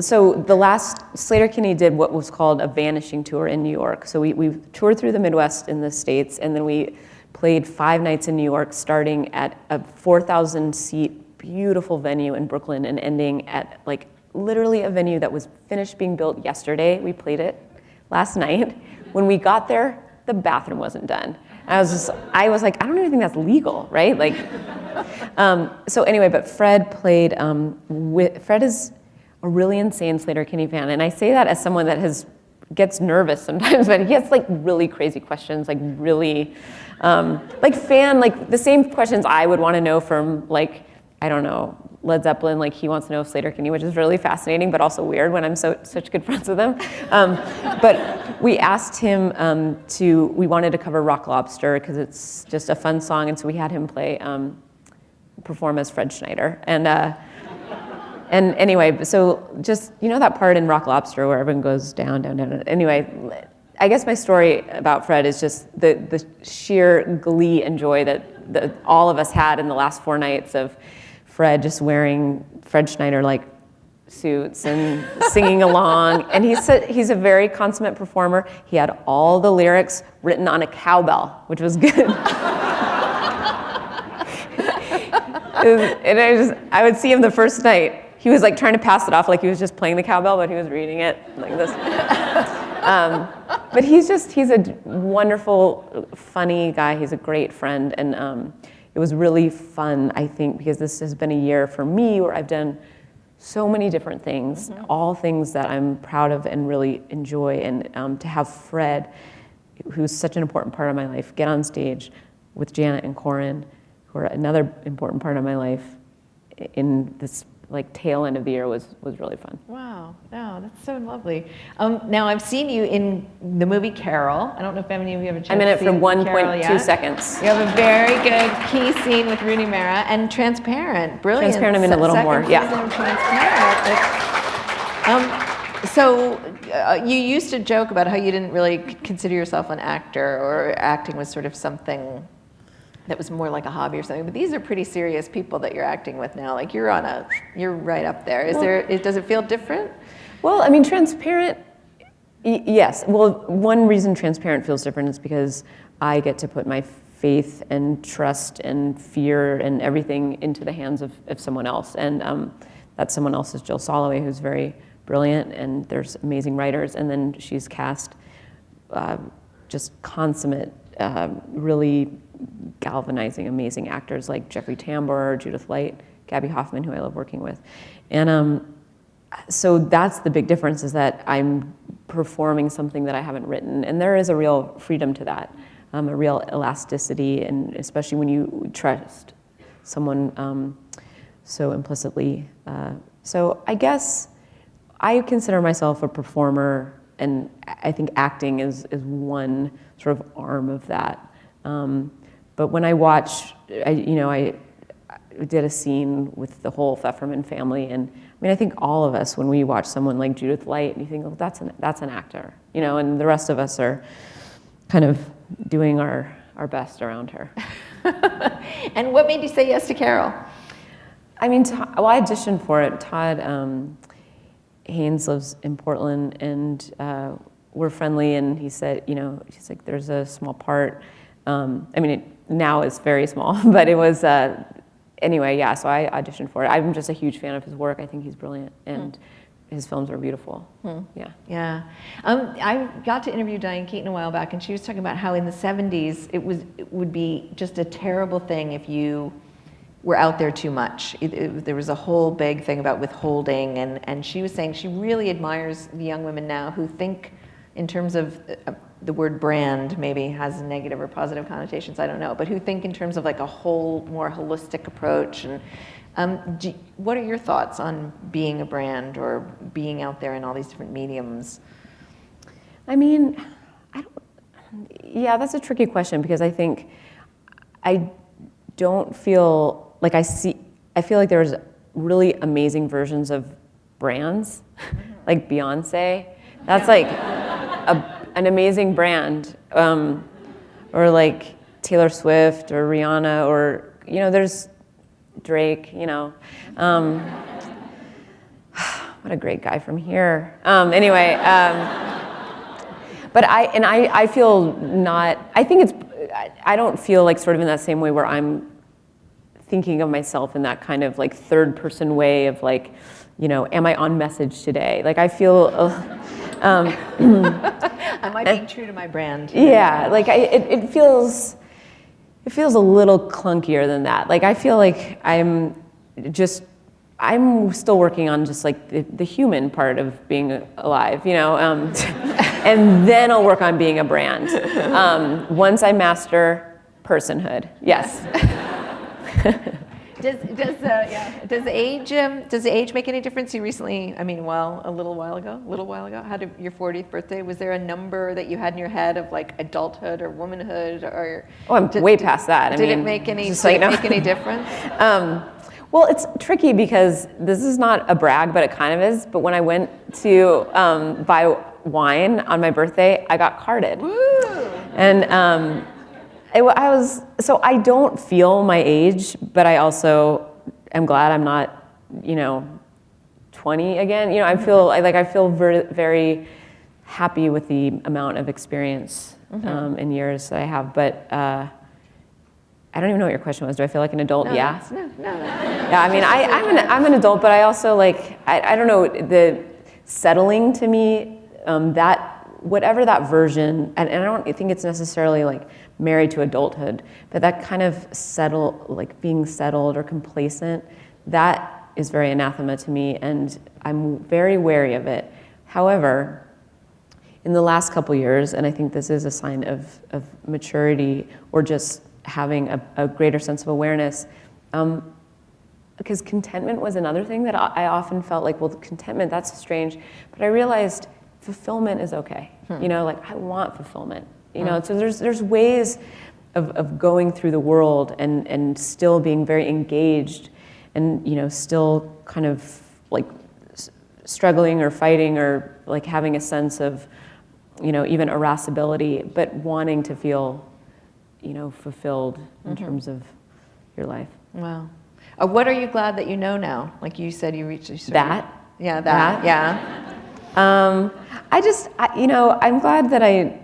Speaker 1: so the last Sleater-Kinney did what was called a vanishing tour in New York. So we toured through the Midwest in the States, and then we played 5 nights in New York, starting at a 4,000 seat beautiful venue in Brooklyn and ending at like literally a venue that was finished being built yesterday. We played it last night. When we got there, the bathroom wasn't done. I was like, I don't even think that's legal, right? Like, so anyway, but Fred played Fred is a really insane Sleater-Kinney fan, and I say that as someone that gets nervous sometimes, but he gets like really crazy questions, like really, like the same questions I would want to know from like, I don't know, Led Zeppelin, like he wants to know if Sleater-Kinney, which is really fascinating, but also weird when I'm such good friends with him. But we asked him we wanted to cover Rock Lobster because it's just a fun song, and so we had him perform as Fred Schneider. And anyway, so just, you know that part in Rock Lobster where everyone goes down, down, down. Anyway, I guess my story about Fred is just the sheer glee and joy that all of us had in the last 4 nights of Fred just wearing Fred Schneider like suits and singing along. And he's a very consummate performer. He had all the lyrics written on a cowbell, which was good. And I would see him the first night. He was like trying to pass it off like he was just playing the cowbell, but he was reading it like this. But he's a wonderful, funny guy. He's a great friend. And it was really fun, I think, because this has been a year for me where I've done so many different things, all things that I'm proud of and really enjoy. And to have Fred, who's such an important part of my life, get on stage with Janet and Corin, who are another important part of my life, in this like tail end of the year was really fun.
Speaker 3: Wow, no, that's so lovely. Now I've seen you in the movie Carol. I don't know if any of you have a chance
Speaker 1: I'm in it
Speaker 3: to
Speaker 1: for
Speaker 3: see
Speaker 1: 1.2
Speaker 3: Carol
Speaker 1: seconds.
Speaker 3: You have a very good key scene with Rooney Mara and Transparent, brilliant.
Speaker 1: Transparent, I'm in a little more, yeah.
Speaker 3: Second season of Transparent. So you used to joke about how you didn't really consider yourself an actor, or acting was sort of something that was more like a hobby or something. But these are pretty serious people that you're acting with now. Like you're right up there. Does it feel different?
Speaker 1: Well, I mean, Transparent, yes. Well, one reason Transparent feels different is because I get to put my faith and trust and fear and everything into the hands of someone else. And that someone else is Jill Soloway, who's very brilliant, and there's amazing writers. And then she's cast just consummate, really galvanizing, amazing actors like Jeffrey Tambor, Judith Light, Gabby Hoffman, who I love working with. And so that's the big difference, is that I'm performing something that I haven't written. And there is a real freedom to that, a real elasticity, and especially when you trust someone so implicitly. So I guess I consider myself a performer, and I think acting is one sort of arm of that. But when I watch, I did a scene with the whole Pfefferman family, and I mean, I think all of us, when we watch someone like Judith Light, and you think, oh, that's an actor, and the rest of us are kind of doing our best around her.
Speaker 3: And what made you say yes to Carol?
Speaker 1: I mean, I auditioned for it. Todd Haynes lives in Portland, and we're friendly, and he said, he's like, there's a small part. I mean, now it's very small, but it was, anyway, yeah, so I auditioned for it. I'm just a huge fan of his work. I think he's brilliant, and his films are beautiful. Yeah.
Speaker 3: Yeah. I got to interview Diane Keaton a while back, and she was talking about how in the 70s it would be just a terrible thing if you were out there too much. There was a whole big thing about withholding, and she was saying she really admires the young women now who think in terms of the word brand maybe has negative or positive connotations, I don't know, but who think in terms of like a whole more holistic approach. And what are your thoughts on being a brand or being out there in all these different mediums?
Speaker 1: I mean, yeah, that's a tricky question, because I think I don't feel like I feel like there's really amazing versions of brands, like Beyonce. That's like an amazing brand, or like Taylor Swift or Rihanna, or there's Drake. What a great guy from here. Anyway, but I feel not. I think I don't feel like sort of in that same way where I'm thinking of myself in that kind of like third person way of like, am I on message today? Like I feel.
Speaker 3: Am I being true to my brand?
Speaker 1: Yeah, like it feels a little clunkier than that. Like I feel like I'm still working on just like the human part of being alive, and then I'll work on being a brand. Once I master personhood, yes. Does
Speaker 3: the age make any difference? You recently, a little while ago, had your 40th birthday. Was there a number that you had in your head of like adulthood or womanhood, or?
Speaker 1: Oh, I'm way past that.
Speaker 3: Did it make any difference?
Speaker 1: Well, it's tricky because this is not a brag, but it kind of is. But when I went to buy wine on my birthday, I got carded.
Speaker 3: Woo!
Speaker 1: And so I don't feel my age, but I also am glad I'm not, 20 again. I feel very, very happy with the amount of experience and years that I have. But I don't even know what your question was. Do I feel like an adult?
Speaker 3: No,
Speaker 1: yeah.
Speaker 3: No.
Speaker 1: Yeah, I mean, I'm an adult, but I also I don't know, the settling to me, that whatever that version, and I don't think it's necessarily like married to adulthood, but that kind of being settled or complacent, that is very anathema to me, and I'm very wary of it. However, in the last couple years, and I think this is a sign of maturity or just having a greater sense of awareness, because contentment was another thing that I often felt like, well, contentment, that's strange. But I realized fulfillment is okay. You know, like I want fulfillment. You know, so there's ways of going through the world and still being very engaged and, you know, still kind of like struggling or fighting or like having a sense of, you know, even irascibility, but wanting to feel, you know, fulfilled in terms of your life.
Speaker 3: Wow. What are you glad that you know now? Like you said, you reached a
Speaker 1: That?
Speaker 3: Yeah, that. Yeah.
Speaker 1: You know, I'm glad that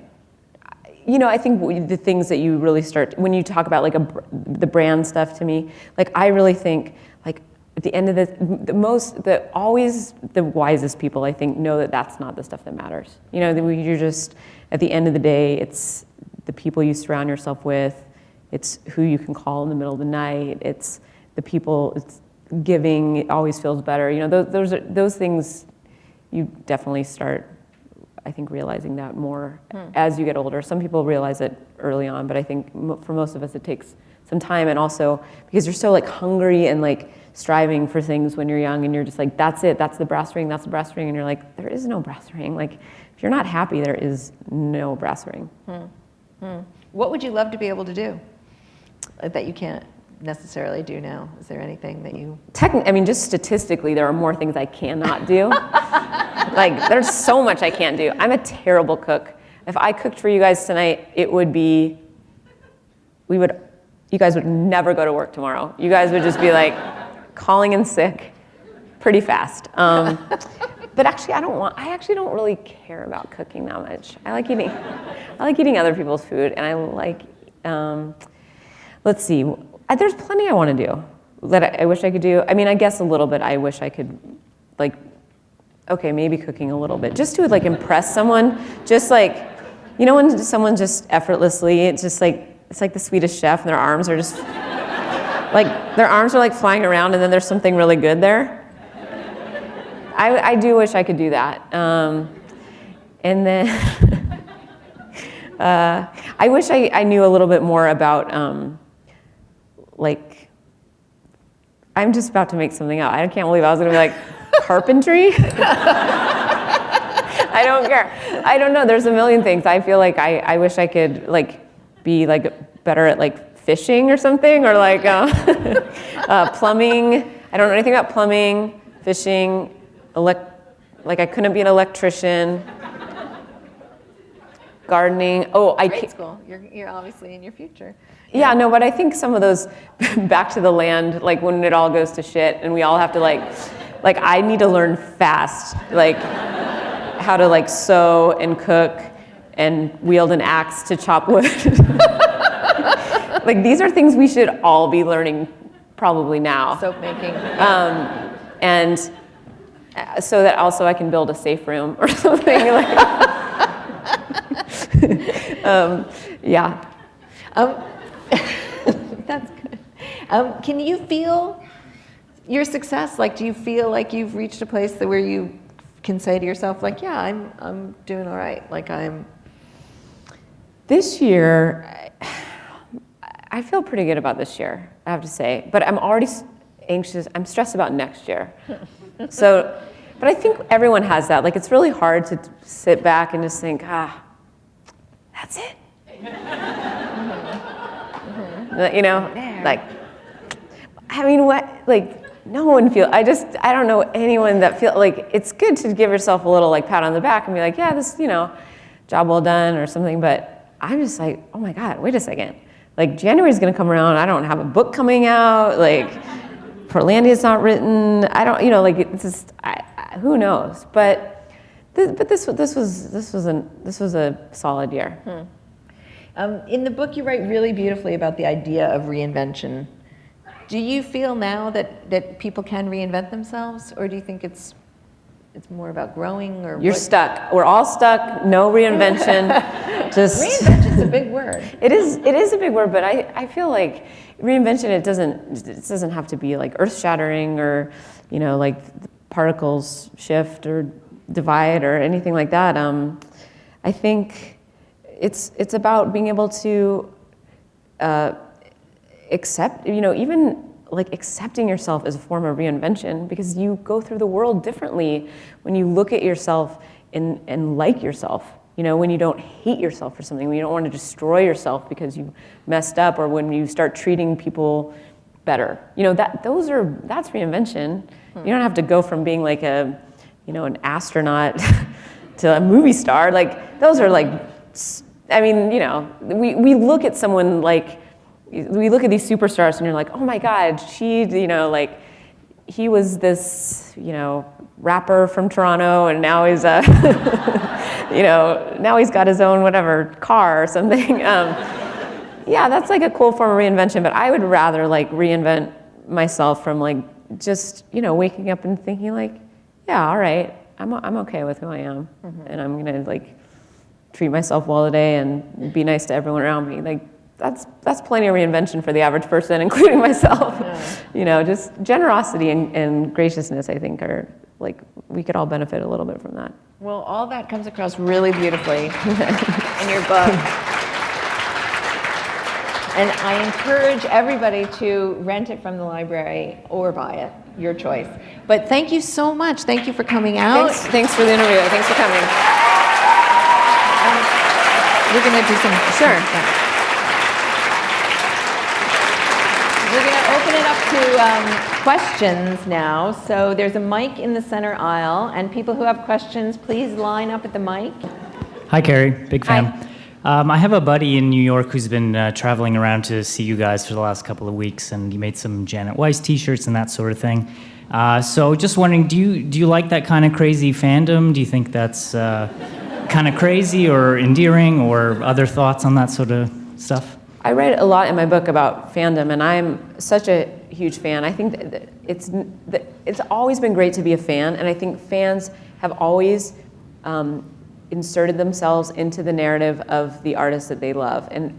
Speaker 1: you know, I think the things that you really start, when you talk about like the brand stuff to me, like I really think like at the end of always the wisest people I think know that that's not the stuff that matters. You know, you're just, at the end of the day, it's the people you surround yourself with, it's who you can call in the middle of the night, it's the people, it's giving, it always feels better. You know, those things you definitely start, I think, realizing that more as you get older. Some people realize it early on, but I think for most of us it takes some time, and also because you're so like hungry and like striving for things when you're young, and you're just like, that's it, that's the brass ring, and you're like, there is no brass ring. Like, if you're not happy, there is no brass ring.
Speaker 3: What would you love to be able to do that you can't necessarily do now? Is there anything that you...
Speaker 1: I mean, just statistically, there are more things I cannot do. Like, there's so much I can't do. I'm a terrible cook. If I cooked for you guys tonight, it would be, you guys would never go to work tomorrow. You guys would just be like calling in sick pretty fast. But actually, I actually don't really care about cooking that much. I like eating other people's food, and I like, let's see, there's plenty I want to do that I wish I could do. I mean, I guess a little bit I wish I could, like, okay, maybe cooking a little bit, just to like impress someone, just like, you know, when someone just effortlessly, it's just like, it's like the Swedish chef and their arms are just, like, their arms are like flying around and then there's something really good there. I do wish I could do that. And then, I wish I knew a little bit more about, like, I'm just about to make something up. I can't believe I was gonna be like, carpentry? I don't care. I don't know, there's a million things. I feel like I wish I could like be like better at like fishing or something, or like plumbing. I don't know anything about plumbing, fishing, like I couldn't be an electrician. Gardening. Oh,
Speaker 3: Grade school. You're obviously in your future.
Speaker 1: Yeah, no, but I think some of those back to the land, like when it all goes to shit and we all have to like I need to learn fast, like how to like sew and cook and wield an axe to chop wood. Like these are things we should all be learning probably now.
Speaker 3: Soap making.
Speaker 1: And so that also I can build a safe room or something like. Yeah.
Speaker 3: That's good. Can you feel your success? Like, do you feel like you've reached a place that where you can say to yourself, like, yeah, I'm doing all right. Like
Speaker 1: This year, I feel pretty good about this year, I have to say. But I'm already anxious. I'm stressed about next year. So, but I think everyone has that. Like, it's really hard to sit back and just think, that's it. You know, like, I mean, what, like, no one I don't know anyone that feel like, it's good to give yourself a little like pat on the back and be like, yeah, this, you know, job well done or something, but I'm just like, oh my God, wait a second. Like, January's gonna come around, I don't have a book coming out, like, Portlandia's not written, I don't, you know, like, it's just, who knows? But this was a solid year.
Speaker 3: In the book, you write really beautifully about the idea of reinvention. Do you feel now that people can reinvent themselves, or do you think it's more about growing? Or
Speaker 1: you're stuck. We're all stuck. No reinvention. Just
Speaker 3: reinvention's a big word.
Speaker 1: It is a big word, but I feel like reinvention. It doesn't have to be like earth-shattering or, you know, like particles shift or divide or anything like that. I think it's about being able to accept, you know, even like accepting yourself is a form of reinvention, because you go through the world differently when you look at yourself and like yourself. You know, when you don't hate yourself for something, when you don't want to destroy yourself because you messed up, or when you start treating people better. You know, that's reinvention. You don't have to go from being like an astronaut to a movie star. Like, those are like, I mean, you know, we look at someone like, we look at these superstars and you're like, oh my God, he was this, rapper from Toronto, and now he's now he's got his own whatever car or something. Yeah, that's like a cool form of reinvention, but I would rather like reinvent myself from like just, waking up and thinking like, yeah, all right, I'm okay with who I am, and I'm gonna like treat myself well today and be nice to everyone around me. Like, that's plenty of reinvention for the average person, including myself. Yeah. Just generosity and graciousness, I think, are like, we could all benefit a little bit from that.
Speaker 3: Well, all that comes across really beautifully in your book. And I encourage everybody to rent it from the library or buy it, your choice. But thank you so much. Thank you for coming out.
Speaker 1: Thanks for the interview. Thanks for coming.
Speaker 3: We're going to do some...
Speaker 1: Sure.
Speaker 3: Yeah. We're going to open it up to questions now. So there's a mic in the center aisle, and people who have questions, please line up at the mic.
Speaker 4: Hi, Carrie. Big fan.
Speaker 1: Hi.
Speaker 4: I have a buddy in New York who's been traveling around to see you guys for the last couple of weeks, and he made some Janet Weiss T-shirts and that sort of thing. So just wondering, do you like that kind of crazy fandom? Do you think that's kind of crazy or endearing, or other thoughts on that sort of stuff?
Speaker 1: I write a lot in my book about fandom, and I'm such a huge fan. I think that it's always been great to be a fan, and I think fans have always inserted themselves into the narrative of the artists that they love, and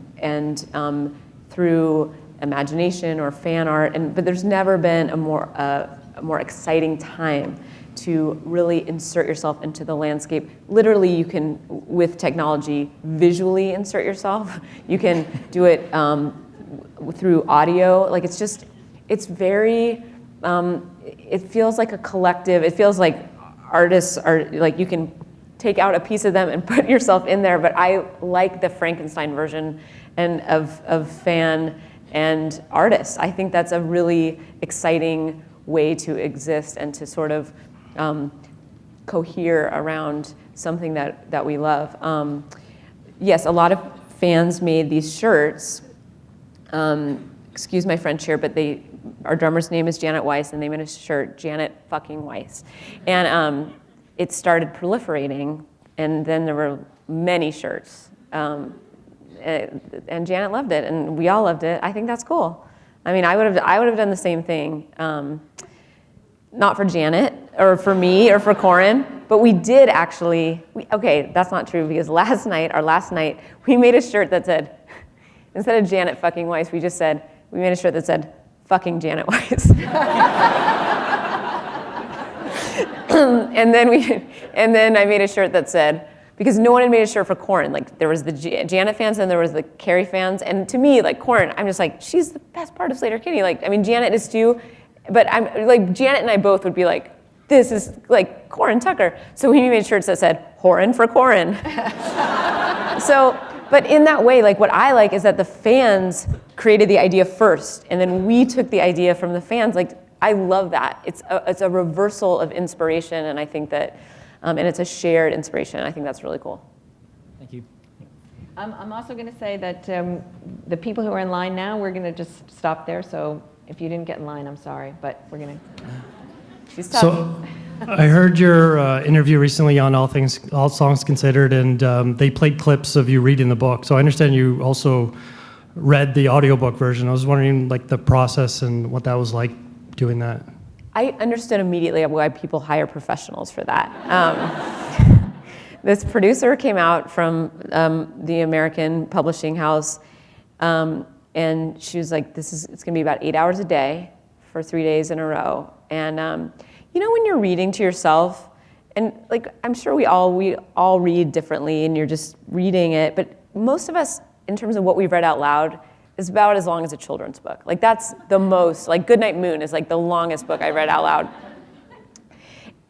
Speaker 1: through imagination or fan art. But there's never been a more exciting time to really insert yourself into the landscape. Literally, you can, with technology, visually insert yourself. You can do it through audio. Like, it's very, it feels like a collective. It feels like artists are, like, you can take out a piece of them and put yourself in there. But I like the Frankenstein version of fan and artist. I think that's a really exciting way to exist and to sort of cohere around something that we love. Yes, a lot of fans made these shirts. Excuse my French here, but our drummer's name is Janet Weiss, and they made a shirt, Janet fucking Weiss. And it started proliferating, and then there were many shirts. And Janet loved it, and we all loved it. I think that's cool. I mean, I would have done the same thing. Not for Janet, or for me, or for Corin, but we did actually, okay, that's not true, because last night, we made a shirt that said, instead of Janet fucking Weiss, we made a shirt that said, fucking Janet Weiss. and then I made a shirt that said, because no one had made a shirt for Corin, like, there was the Janet fans and there was the Carrie fans, and to me, like, Corin, I'm just like, she's the best part of Sleater-Kinney. Like, I mean, Janet is too, but I'm like, Janet and I both would be like, this is like Corin Tucker. So we made shirts that said, Horin for Corin. So, but in that way, like, what I like is that the fans created the idea first, and then we took the idea from the fans. Like, I love that. It's a reversal of inspiration, and I think that, and it's a shared inspiration. I think that's really cool.
Speaker 4: Thank you.
Speaker 3: I'm also going to say that the people who are in line now, we're going to just stop there. So if you didn't get in line, I'm sorry, but we're going to.
Speaker 1: She's tough.
Speaker 5: So I heard your interview recently on All Songs Considered, and they played clips of you reading the book. So I understand you also read the audiobook version. I was wondering, like, the process and what that was like doing that.
Speaker 1: I understood immediately why people hire professionals for that. This producer came out from the American publishing house, and she was like, it's gonna be about 8 hours a day for 3 days in a row. And when you're reading to yourself, and like, I'm sure we all read differently, and you're just reading it, but most of us, in terms of what we've read out loud, is about as long as a children's book. Like that's the most, like Goodnight Moon is like the longest book I read out loud.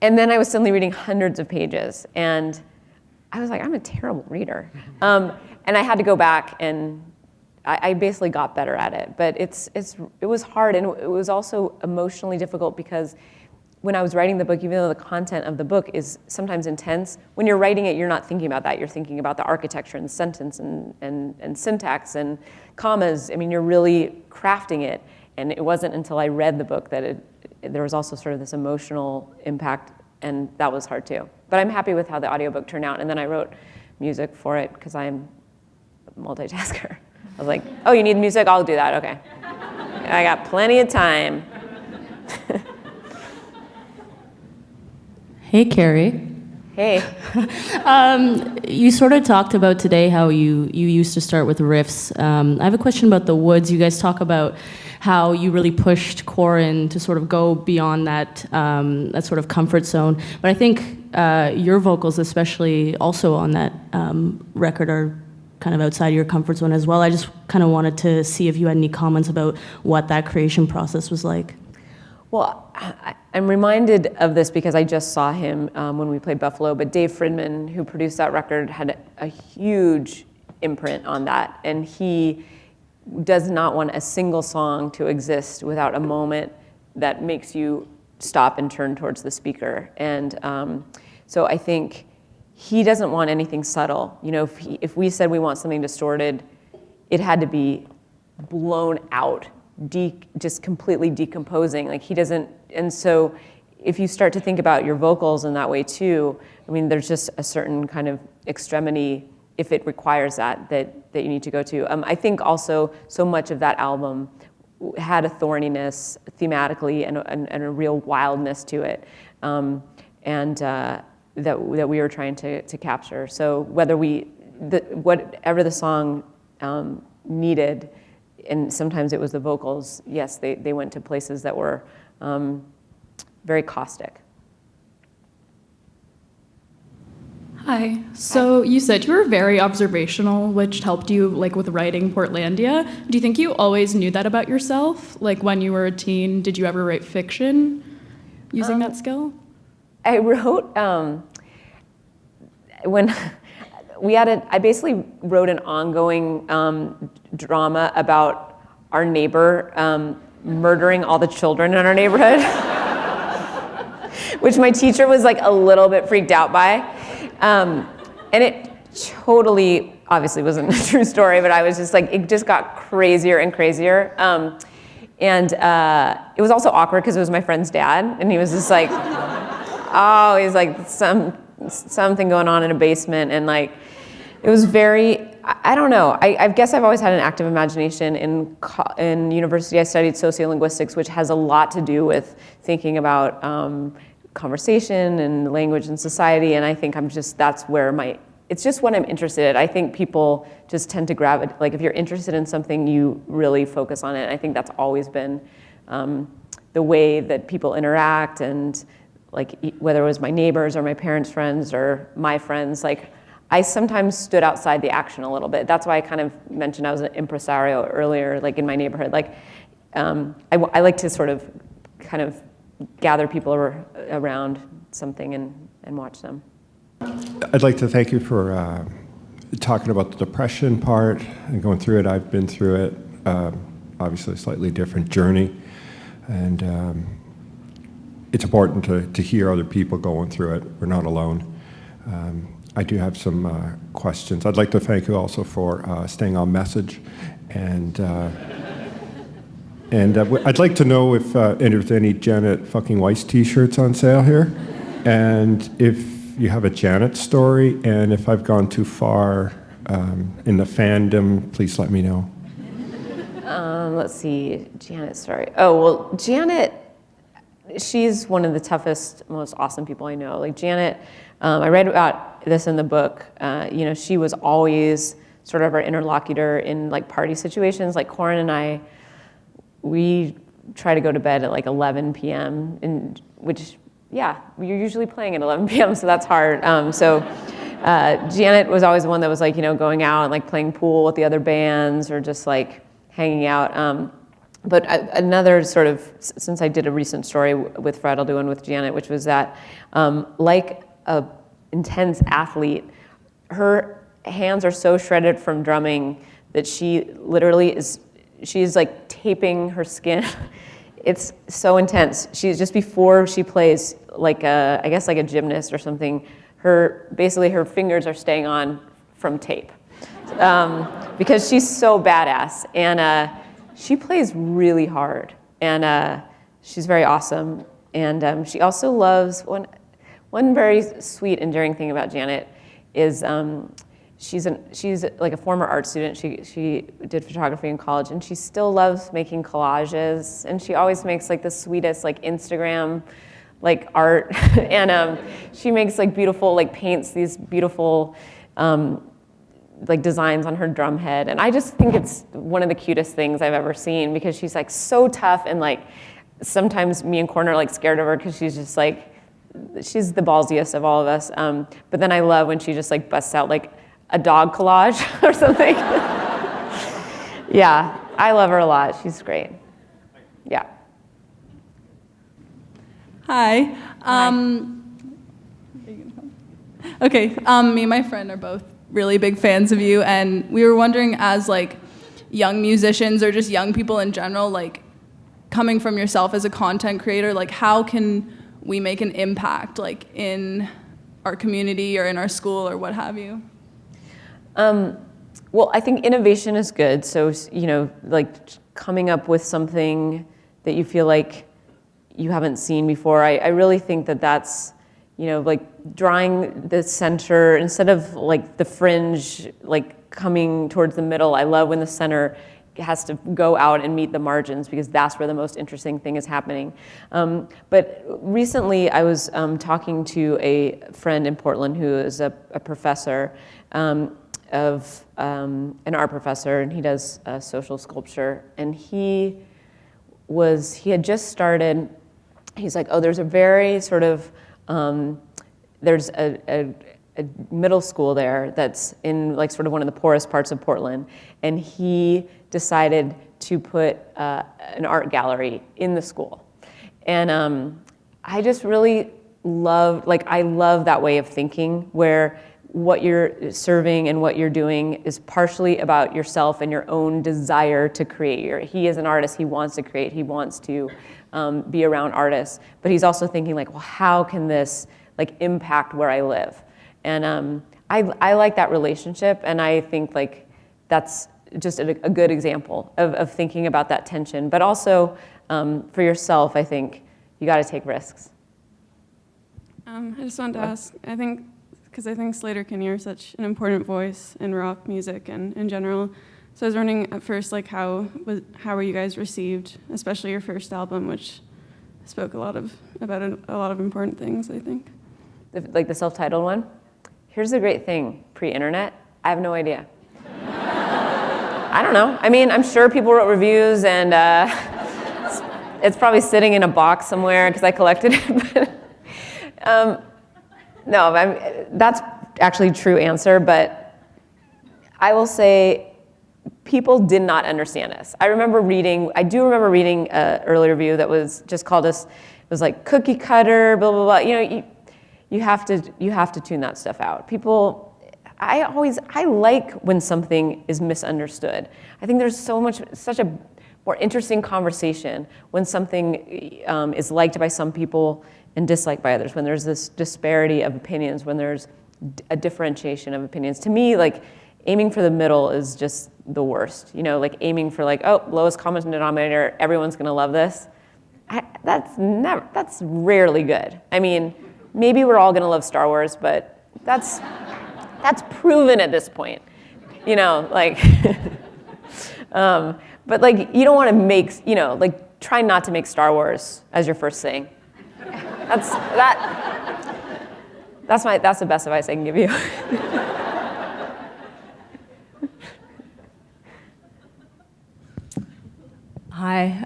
Speaker 1: And then I was suddenly reading hundreds of pages, and I was like, I'm a terrible reader. And I had to go back, and I basically got better at it. But it was hard, and it was also emotionally difficult because when I was writing the book, even though the content of the book is sometimes intense, when you're writing it, you're not thinking about that. You're thinking about the architecture and sentence and syntax and commas. I mean, you're really crafting it. And it wasn't until I read the book that there was also sort of this emotional impact, and that was hard too. But I'm happy with how the audiobook turned out. And then I wrote music for it because I'm a multitasker. I was like, oh, you need music? I'll do that, okay. I got plenty of time.
Speaker 6: Hey, Carrie.
Speaker 1: Hey.
Speaker 6: You sort of talked about today how you used to start with riffs. I have a question about the woods. You guys talk about how you really pushed Corin to sort of go beyond that sort of comfort zone. But I think your vocals, especially also on that record, are kind of outside your comfort zone as well. I just kind of wanted to see if you had any comments about what that creation process was like.
Speaker 1: Well, I'm reminded of this because I just saw him when we played Buffalo, but Dave Fridman, who produced that record, had a huge imprint on that, and he does not want a single song to exist without a moment that makes you stop and turn towards the speaker. And so I think he doesn't want anything subtle. You know, if we said we want something distorted, it had to be blown out, just completely decomposing. Like he doesn't, and so if you start to think about your vocals in that way too, I mean, there's just a certain kind of extremity, if it requires that you need to go to. I think also so much of that album had a thorniness thematically and a real wildness to it, and that we were trying to capture. So whether whatever the song needed, and sometimes it was the vocals, yes, they went to places that were very caustic.
Speaker 7: Hi. So you said you were very observational, which helped you like with writing Portlandia. Do you think you always knew that about yourself? Like when you were a teen, did you ever write fiction using that skill?
Speaker 1: I wrote, when I basically wrote an ongoing drama about our neighbor murdering all the children in our neighborhood, which my teacher was like a little bit freaked out by. And it totally, obviously wasn't a true story, but I was just like, it just got crazier and crazier. And it was also awkward because it was my friend's dad, and he was just like, oh, he's like something going on in a basement, and like, it was very, I don't know. I guess I've always had an active imagination. In university, I studied sociolinguistics, which has a lot to do with thinking about conversation and language and society, and I think that's where it's just what I'm interested in. I think people just tend to gravitate, like if you're interested in something, you really focus on it. I think that's always been the way that people interact, and like whether it was my neighbors or my parents' friends or my friends, like I sometimes stood outside the action a little bit. That's why I kind of mentioned I was an impresario earlier, like in my neighborhood. Like I like to sort of kind of gather people around something and watch them.
Speaker 8: I'd like to thank you for talking about the depression part and going through it. I've been through it, obviously a slightly different journey. And it's important to hear other people going through it. We're not alone. I do have some questions. I'd like to thank you also for staying on message. And I'd like to know if there's any Janet fucking Weiss t-shirts on sale here. And if you have a Janet story, and if I've gone too far in the fandom, please let me know.
Speaker 1: Let's see, Janet story. Oh, well, Janet, she's one of the toughest, most awesome people I know. Like Janet, I read about this in the book. She was always sort of our interlocutor in like party situations. Like Corin and I, we try to go to bed at like 11 p.m. You're usually playing at 11 p.m., so that's hard. Janet was always the one that was like, going out and like playing pool with the other bands, or just like hanging out. But another sort of, since I did a recent story with Fred, I'll do one with Janet, which was that like a intense athlete, her hands are so shredded from drumming that she literally she's like taping her skin. It's so intense. She's just before she plays, like I guess like a gymnast or something, basically her fingers are staying on from tape. Because she's so badass. And she plays really hard. And she's very awesome. And she also loves, one very sweet, endearing thing about Janet is she's like a former art student. She did photography in college, and she still loves making collages. And she always makes like the sweetest like Instagram like art. And she makes like beautiful, like paints these beautiful like designs on her drum head. And I just think it's one of the cutest things I've ever seen, because she's like so tough, and like sometimes me and Corn are like scared of her because she's just like, she's the ballsiest of all of us. But then I love when she just like busts out like a dog collage or something. Yeah, I love her a lot. She's great. Yeah.
Speaker 9: Hi. Okay, me and my friend are both really big fans of you, and we were wondering, as like young musicians or just young people in general, like coming from yourself as a content creator, like how can we make an impact like in our community or in our school or what have you?
Speaker 1: Well, I think innovation is good. So, you know, like coming up with something that you feel like you haven't seen before. I really think that that's, you know, like drawing the center instead of like the fringe, like coming towards the middle. I love when the center has to go out and meet the margins, because that's where the most interesting thing is happening. But recently I was talking to a friend in Portland who is a professor an art professor, and he does social sculpture. And he had just started, he's like, oh, there's a very sort of, there's a middle school there that's in like sort of one of the poorest parts of Portland. And he decided to put an art gallery in the school. And I just really I love that way of thinking, where what you're serving and what you're doing is partially about yourself and your own desire to create. He is an artist, he wants to create, he wants to be around artists, but he's also thinking like, well, how can this like impact where I live? And I like that relationship, and I think like that's just a good example of thinking about that tension. But also for yourself, I think you gotta take risks.
Speaker 10: I just wanted to ask, because I think Sleater-Kinney are such an important voice in rock music and in general. So I was wondering at first, like, how were you guys received, especially your first album, which spoke about a lot of important things, I think.
Speaker 1: Like the self-titled one? Here's the great thing, pre-internet, I have no idea. I don't know. I mean, I'm sure people wrote reviews, and it's probably sitting in a box somewhere because I collected it. But, no, that's actually a true answer, but I will say people did not understand us. I do remember reading an early review that was just called us, it was like cookie cutter, blah, blah, blah. You know, you have to tune that stuff out. People, I like when something is misunderstood. I think there's such a more interesting conversation when something is liked by some people and disliked by others, when there's this disparity of opinions, when there's a differentiation of opinions. To me, like, aiming for the middle is just the worst. You know, like aiming for like, oh, lowest common denominator, everyone's gonna love this. That's rarely good. I mean, maybe we're all gonna love Star Wars, but that's proven at this point. You know, like, but like, you don't wanna make, you know, like, try not to make Star Wars as your first thing. That's the best advice I can give you.
Speaker 11: Hi.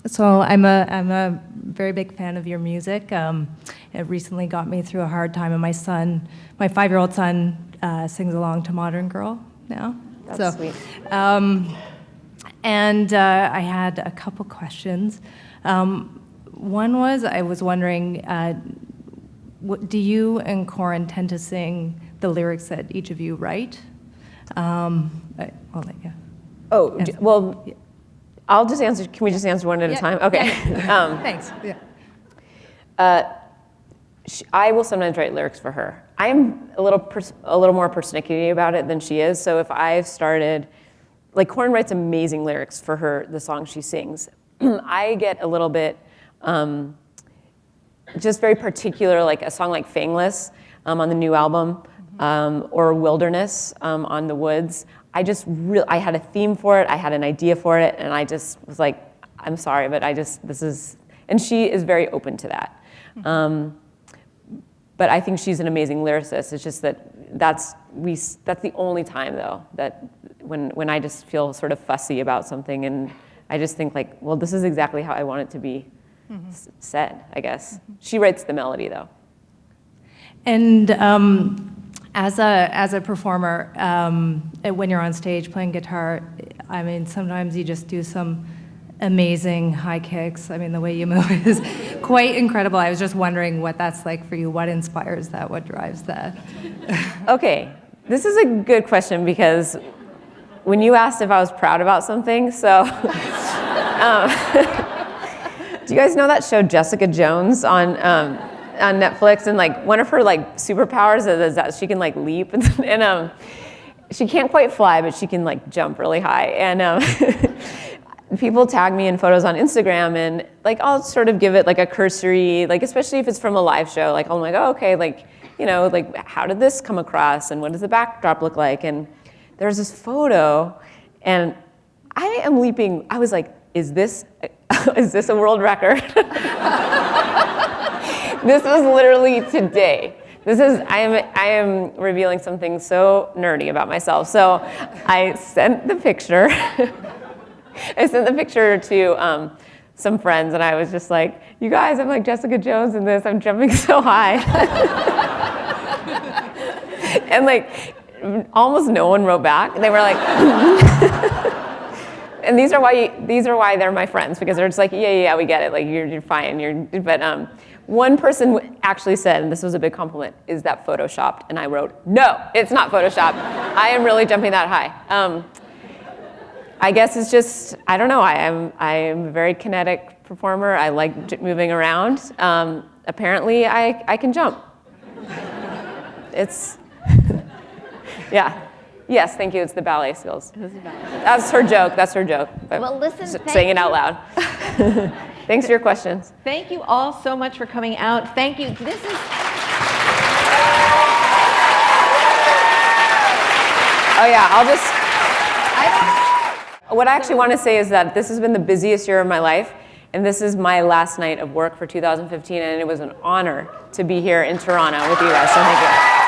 Speaker 11: So I'm a very big fan of your music. It recently got me through a hard time, and my 5-year-old son, sings along to Modern Girl now.
Speaker 1: That's sweet.
Speaker 11: And I had a couple questions. One was, I was wondering, do you and Corin tend to sing the lyrics that each of you write? I'll let you.
Speaker 1: Oh,
Speaker 11: answer.
Speaker 1: well, I'll just answer. Can we just answer one at a time? Okay.
Speaker 11: Thanks. Yeah.
Speaker 1: I will sometimes write lyrics for her. I am a little more persnickety about it than she is. So if I've started, like Corin writes amazing lyrics for the songs she sings. I get a little bit just very particular, like a song like Fangless on the new album, or Wilderness on The Woods. I had a theme for it, I had an idea for it, and I just was like, I'm sorry, but and she is very open to that. But I think she's an amazing lyricist. It's just that's the only time though, that when I just feel sort of fussy about something and I just think like, well, this is exactly how I want it to be said, I guess. She writes the melody though.
Speaker 11: And as a performer, when you're on stage playing guitar, I mean, sometimes you just do some amazing high kicks. I mean, the way you move is quite incredible. I was just wondering what that's like for you. What inspires that? What drives that?
Speaker 1: Okay, this is a good question because when you asked if I was proud about something, so do you guys know that show Jessica Jones on Netflix? And like one of her like superpowers is that she can like leap and she can't quite fly, but she can like jump really high. And people tag me in photos on Instagram, and like I'll sort of give it like a cursory, like especially if it's from a live show, like I'm like, oh, okay, like, you know, like how did this come across, and what does the backdrop look like? And there's this photo, and I am leaping. I was like, is this a world record? This was literally today. I am revealing something so nerdy about myself. So I sent the picture. I sent the picture to some friends, and I was just like, you guys, I'm like Jessica Jones in this. I'm jumping so high. And like, almost no one wrote back. They were like, and these are why they're my friends, because they're just like, yeah, we get it. Like, you're fine. But one person actually said, and this was a big compliment, is that photoshopped? And I wrote, no, it's not photoshopped. I am really jumping that high. I guess it's just, I don't know, I am a very kinetic performer. I like moving around. Apparently, I can jump. It's, yeah. Yes, thank you, it's the ballet skills. That's her joke, But
Speaker 3: Well, listen,
Speaker 1: just saying it out loud. Thanks for your questions.
Speaker 3: Thank you all so much for coming out. Thank you. This is...
Speaker 1: Oh yeah, what I actually want to say is that this has been the busiest year of my life, and this is my last night of work for 2015, and it was an honor to be here in Toronto with you guys, so thank you.